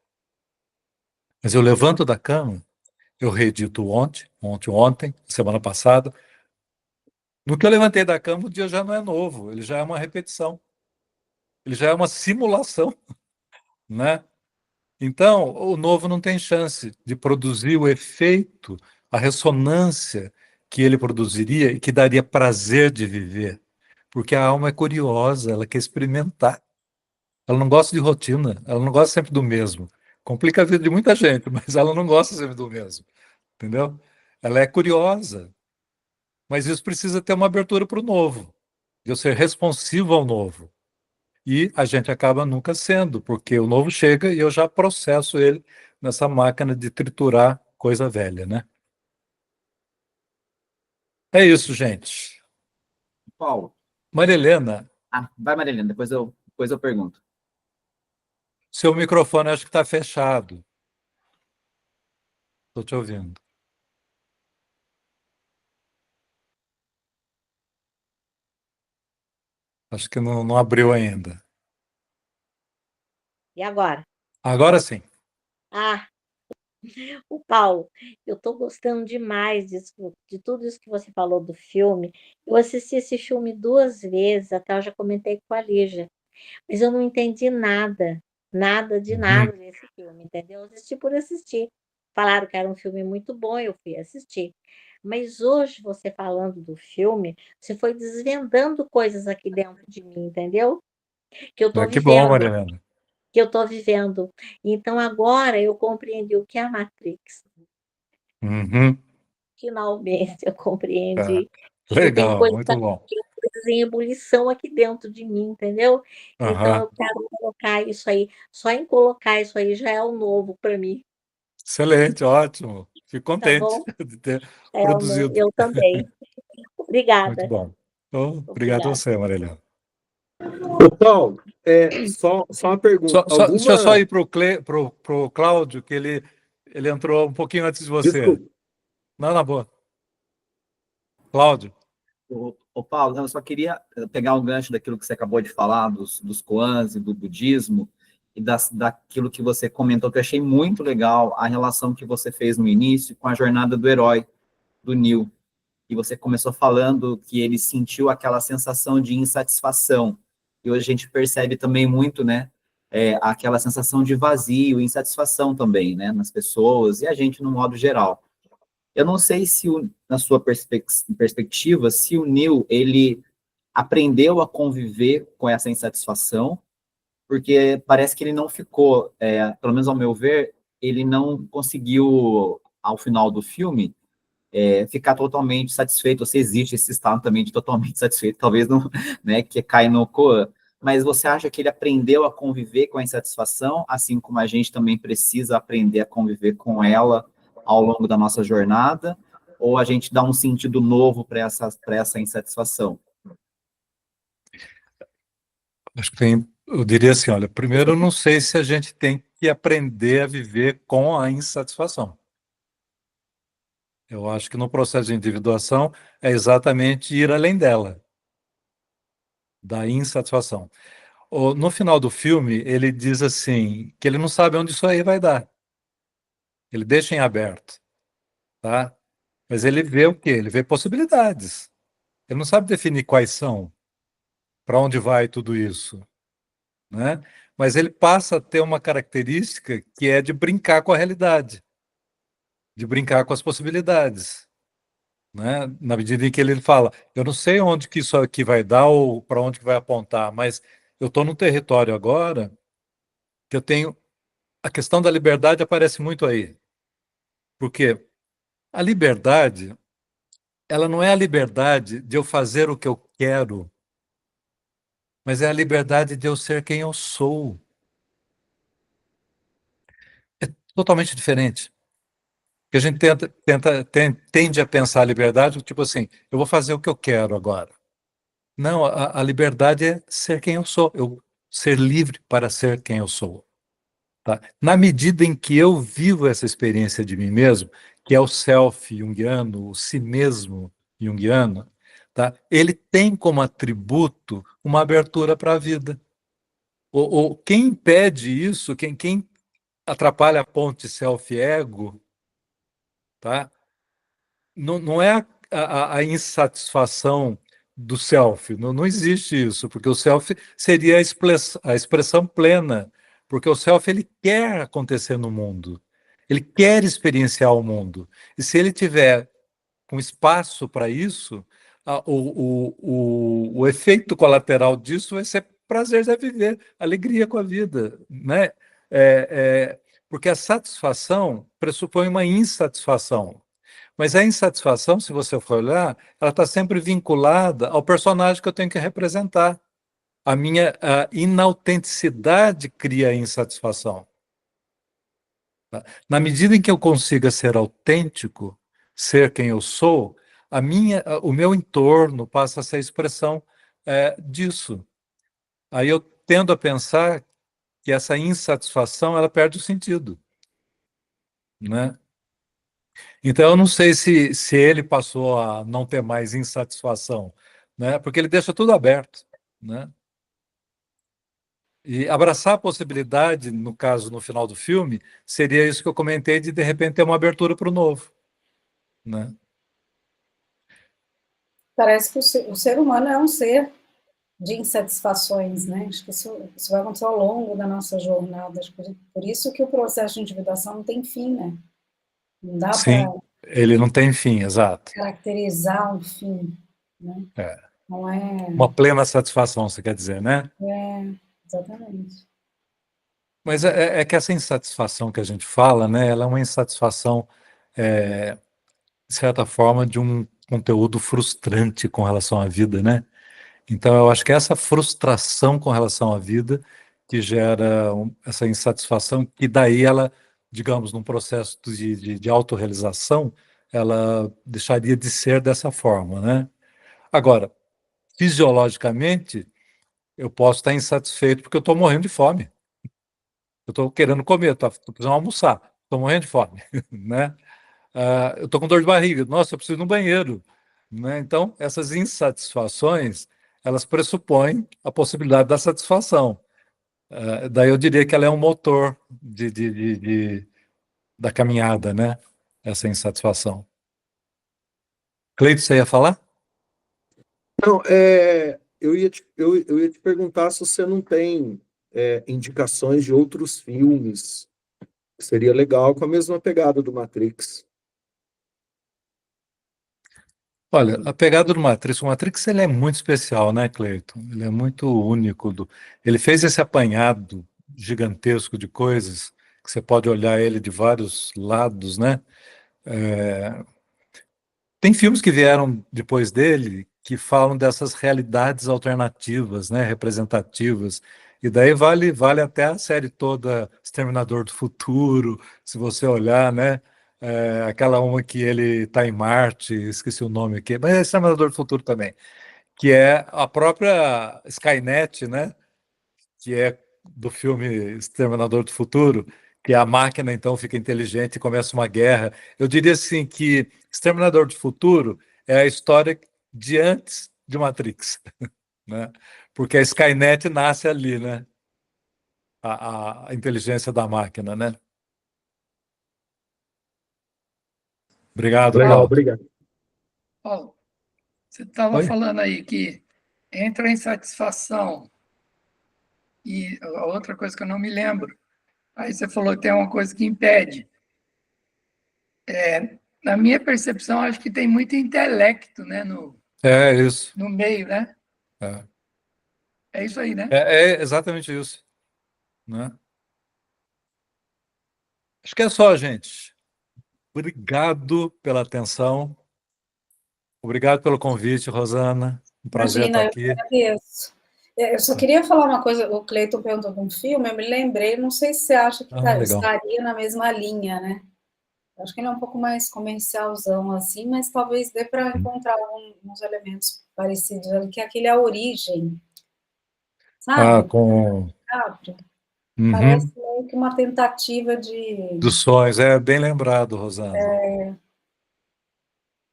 Mas eu levanto da cama, eu reedito ontem, semana passada. No que eu levantei da cama, o dia já não é novo, ele já é uma repetição. Ele já é uma simulação, né? Então, o novo não tem chance de produzir o efeito, a ressonância que ele produziria e que daria prazer de viver. Porque a alma é curiosa, ela quer experimentar. Ela não gosta de rotina, ela não gosta sempre do mesmo. Complica a vida de muita gente, mas ela não gosta sempre do mesmo, entendeu? Ela é curiosa, mas isso precisa ter uma abertura para o novo, de eu ser responsivo ao novo. E a gente acaba nunca sendo, porque o novo chega e eu já processo ele nessa máquina de triturar coisa velha, né? É isso, gente. Paulo. Maria Helena, Vai, Marilena, depois eu pergunto. seu microfone acho que está fechado. Estou te ouvindo. Acho que não abriu ainda. E agora? Agora sim. Ah, o Paulo, eu estou gostando demais disso, de tudo isso que você falou do filme. Eu assisti esse filme 2 vezes, até eu já comentei com a Lígia, mas eu não entendi nada, nada de Uhum. nada nesse filme, entendeu? Eu assisti por assistir. Falaram que era um filme muito bom, eu fui assistir. Mas hoje, você falando do filme, você foi desvendando coisas aqui dentro de mim, entendeu? Que eu estou Que bom, Maria vivendo. Helena. Que eu estou vivendo. Então, agora eu compreendi o que é a Matrix. Uhum. Finalmente eu Tá. compreendi que tem Legal, coisas, muito bom. em ebulição aqui dentro de mim, entendeu? Então Aham. eu quero colocar isso aí. Só em colocar isso aí já é o novo para mim, Excelente, ótimo. Fico tá contente bom? de ter É o novo. produzido. Eu também. Muito Obrigada. bom. Então, obrigado a Obrigada. você, Maria Helena. Ô, Paulo, só uma pergunta. Deixa eu só Alguma. ir pro Cláudio, que ele entrou um pouquinho antes de você. Desculpa. Não, na boa. Cláudio. Ô, Paulo, eu só queria pegar um gancho daquilo que você acabou de falar, dos koans e do budismo, e daquilo que você comentou, que eu achei muito legal, a relação que você fez no início com a jornada do herói, do Neo. E você começou falando que ele sentiu aquela sensação de insatisfação. E hoje a gente percebe também muito, né, aquela sensação de vazio, insatisfação também, né, nas pessoas e a gente no modo geral. Eu não sei se, na sua perspectiva, se o Neil, ele aprendeu a conviver com essa insatisfação, porque parece que ele não ficou, pelo menos ao meu ver, ele não conseguiu, ao final do filme, ficar totalmente satisfeito, ou se existe esse estado também de totalmente satisfeito, talvez não, né, que cai no Koan. Mas você acha que ele aprendeu a conviver com a insatisfação, assim como a gente também precisa aprender a conviver com ela ao longo da nossa jornada, ou a gente dá um sentido novo para essa insatisfação? Acho que eu diria assim, olha, primeiro eu não sei se a gente tem que aprender a viver com a insatisfação. Eu acho que no processo de individuação é exatamente ir além dela, da insatisfação. No final do filme, ele diz assim, que ele não sabe onde isso aí vai dar. Ele deixa em aberto, tá? Mas ele vê o quê? Ele vê possibilidades. Ele não sabe definir quais são, para onde vai tudo isso, né? Mas ele passa a ter uma característica que é de brincar com a realidade, de brincar com as possibilidades, né? Na medida em que ele fala, eu não sei onde que isso aqui vai dar ou para onde que vai apontar, mas eu estou num território agora que eu tenho... A questão da liberdade aparece muito aí. Porque a liberdade, ela não é a liberdade de eu fazer o que eu quero, mas é a liberdade de eu ser quem eu sou. É totalmente diferente. Porque a gente tende a pensar a liberdade, tipo assim, eu vou fazer o que eu quero agora. Não, a liberdade é ser quem eu sou, eu ser livre para ser quem eu sou. Tá? Na medida em que eu vivo essa experiência de mim mesmo, que é o self junguiano, o si mesmo junguiano, tá? Ele tem como atributo uma abertura para a vida. Quem impede isso, quem atrapalha a ponte self-ego, tá? Não é a insatisfação do self, não existe isso, porque o self seria a expressão plena, porque o self ele quer acontecer no mundo, ele quer experienciar o mundo, e se ele tiver um espaço para isso, o efeito colateral disso vai ser prazer de viver, alegria com a vida, né? Porque a satisfação pressupõe uma insatisfação. Mas a insatisfação, se você for olhar, ela está sempre vinculada ao personagem que eu tenho que representar. A inautenticidade cria a insatisfação. Tá? Na medida em que eu consiga ser autêntico, ser quem eu sou, o meu entorno passa a ser a expressão disso. Aí eu tendo a pensar que essa insatisfação ela perde o sentido, né? Então, eu não sei se ele passou a não ter mais insatisfação, né? Porque ele deixa tudo aberto, né? E abraçar a possibilidade, no caso, no final do filme, seria isso que eu comentei, de repente ter uma abertura para o novo, né? Parece que o ser humano é um ser de insatisfações, né? Acho que isso vai acontecer ao longo da nossa jornada. Acho que por isso que o processo de individuação não tem fim, né? Não dá para Sim, ele não tem fim, exato. caracterizar um fim, né? É. Não é... Uma plena satisfação, você quer dizer, né? Exatamente. Mas é que essa insatisfação que a gente fala, né? Ela é uma insatisfação, de certa forma, de um conteúdo frustrante com relação à vida, né? Então, eu acho que é essa frustração com relação à vida que gera essa insatisfação, que daí ela, digamos, num processo de autorrealização, ela deixaria de ser dessa forma, né? Agora, fisiologicamente, eu posso estar insatisfeito porque eu estou morrendo de fome. Eu estou querendo comer, estou precisando almoçar, estou morrendo de fome, né? Eu estou com dor de barriga, nossa, eu preciso ir no banheiro, né? Então, essas insatisfações, elas pressupõem a possibilidade da satisfação. Daí eu diria que ela é um motor da caminhada, né? Essa insatisfação. Cleito, você ia falar? Não, eu ia te perguntar se você não tem indicações de outros filmes. Seria legal com a mesma pegada do Matrix. Olha, a pegada do Matrix, o Matrix ele é muito especial, né, Cleiton? Ele é muito único. Ele fez esse apanhado gigantesco de coisas que você pode olhar ele de vários lados, né? É, Tem filmes que vieram depois dele que falam dessas realidades alternativas, né, representativas. E daí vale até a série toda Exterminador do Futuro, se você olhar, né? Aquela uma que ele está em Marte, esqueci o nome aqui, mas é Exterminador do Futuro também, que é a própria Skynet, né? Que é do filme Exterminador do Futuro, que a máquina então fica inteligente e começa uma guerra. Eu diria assim que Exterminador do Futuro é a história de antes de Matrix, né? Porque a Skynet nasce ali, né? A inteligência da máquina, né? Obrigado, Legal, Cláudio. obrigado. Paulo, você estava Oi? falando aí que entre a insatisfação e a outra coisa que eu não me lembro, aí você falou que tem uma coisa que impede. Na minha percepção, acho que tem muito intelecto, né, É isso. no meio, né? É. É isso aí, né? É exatamente isso, né? Acho que é só, gente. Obrigado pela atenção. Obrigado pelo convite, Rosana. Um prazer estar Imagina, eu que aqui. agradeço. Eu só queria falar uma coisa, o Cleiton perguntou de um filme, eu me lembrei, não sei se você acha que Legal. estaria na mesma linha, né? Acho que ele é um pouco mais comercialzão, assim, mas talvez dê para encontrar alguns elementos parecidos ali, que é aquele A Origem, sabe? Com... DiCaprio. Parece Uhum. meio que uma tentativa de... Dos sonhos. É bem lembrado, Rosana.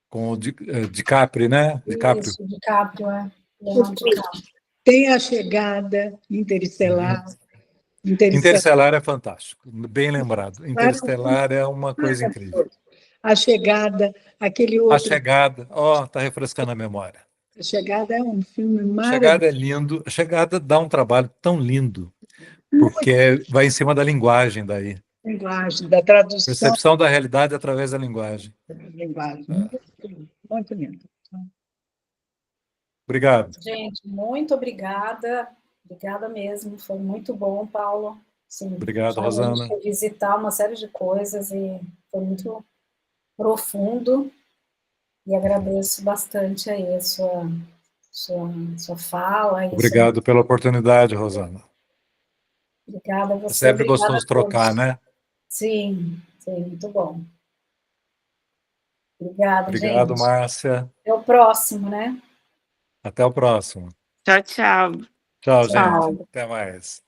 Com o DiCaprio, né? DiCaprio. Isso, DiCaprio, Leonardo DiCaprio. Tem A Chegada, Interestelar. Interestelar é fantástico. Bem lembrado. Interestelar Interestelar é uma coisa incrível. A Chegada, aquele A outro. Chegada, está refrescando a memória. A Chegada é um filme A Chegada maravilhoso. é lindo. A Chegada dá um trabalho tão lindo, porque vai em cima da linguagem daí. Linguagem, da tradução Percepção da realidade através da linguagem. da linguagem. Muito lindo. Obrigado. Gente, muito obrigada. Obrigada mesmo. Foi muito bom, Paulo. Sim, Obrigado, a gente Rosana. foi visitar uma série de coisas e foi muito profundo. E agradeço bastante aí a sua fala. Obrigado pela oportunidade, Rosana. Obrigada a É você, sempre obrigada a gostoso trocar, todos. né? Sim, muito bom. Obrigada, Obrigado, gente. Márcia. Até o próximo, né? Até o próximo. Tchau, tchau. Tchau, gente. Tchau. Até mais.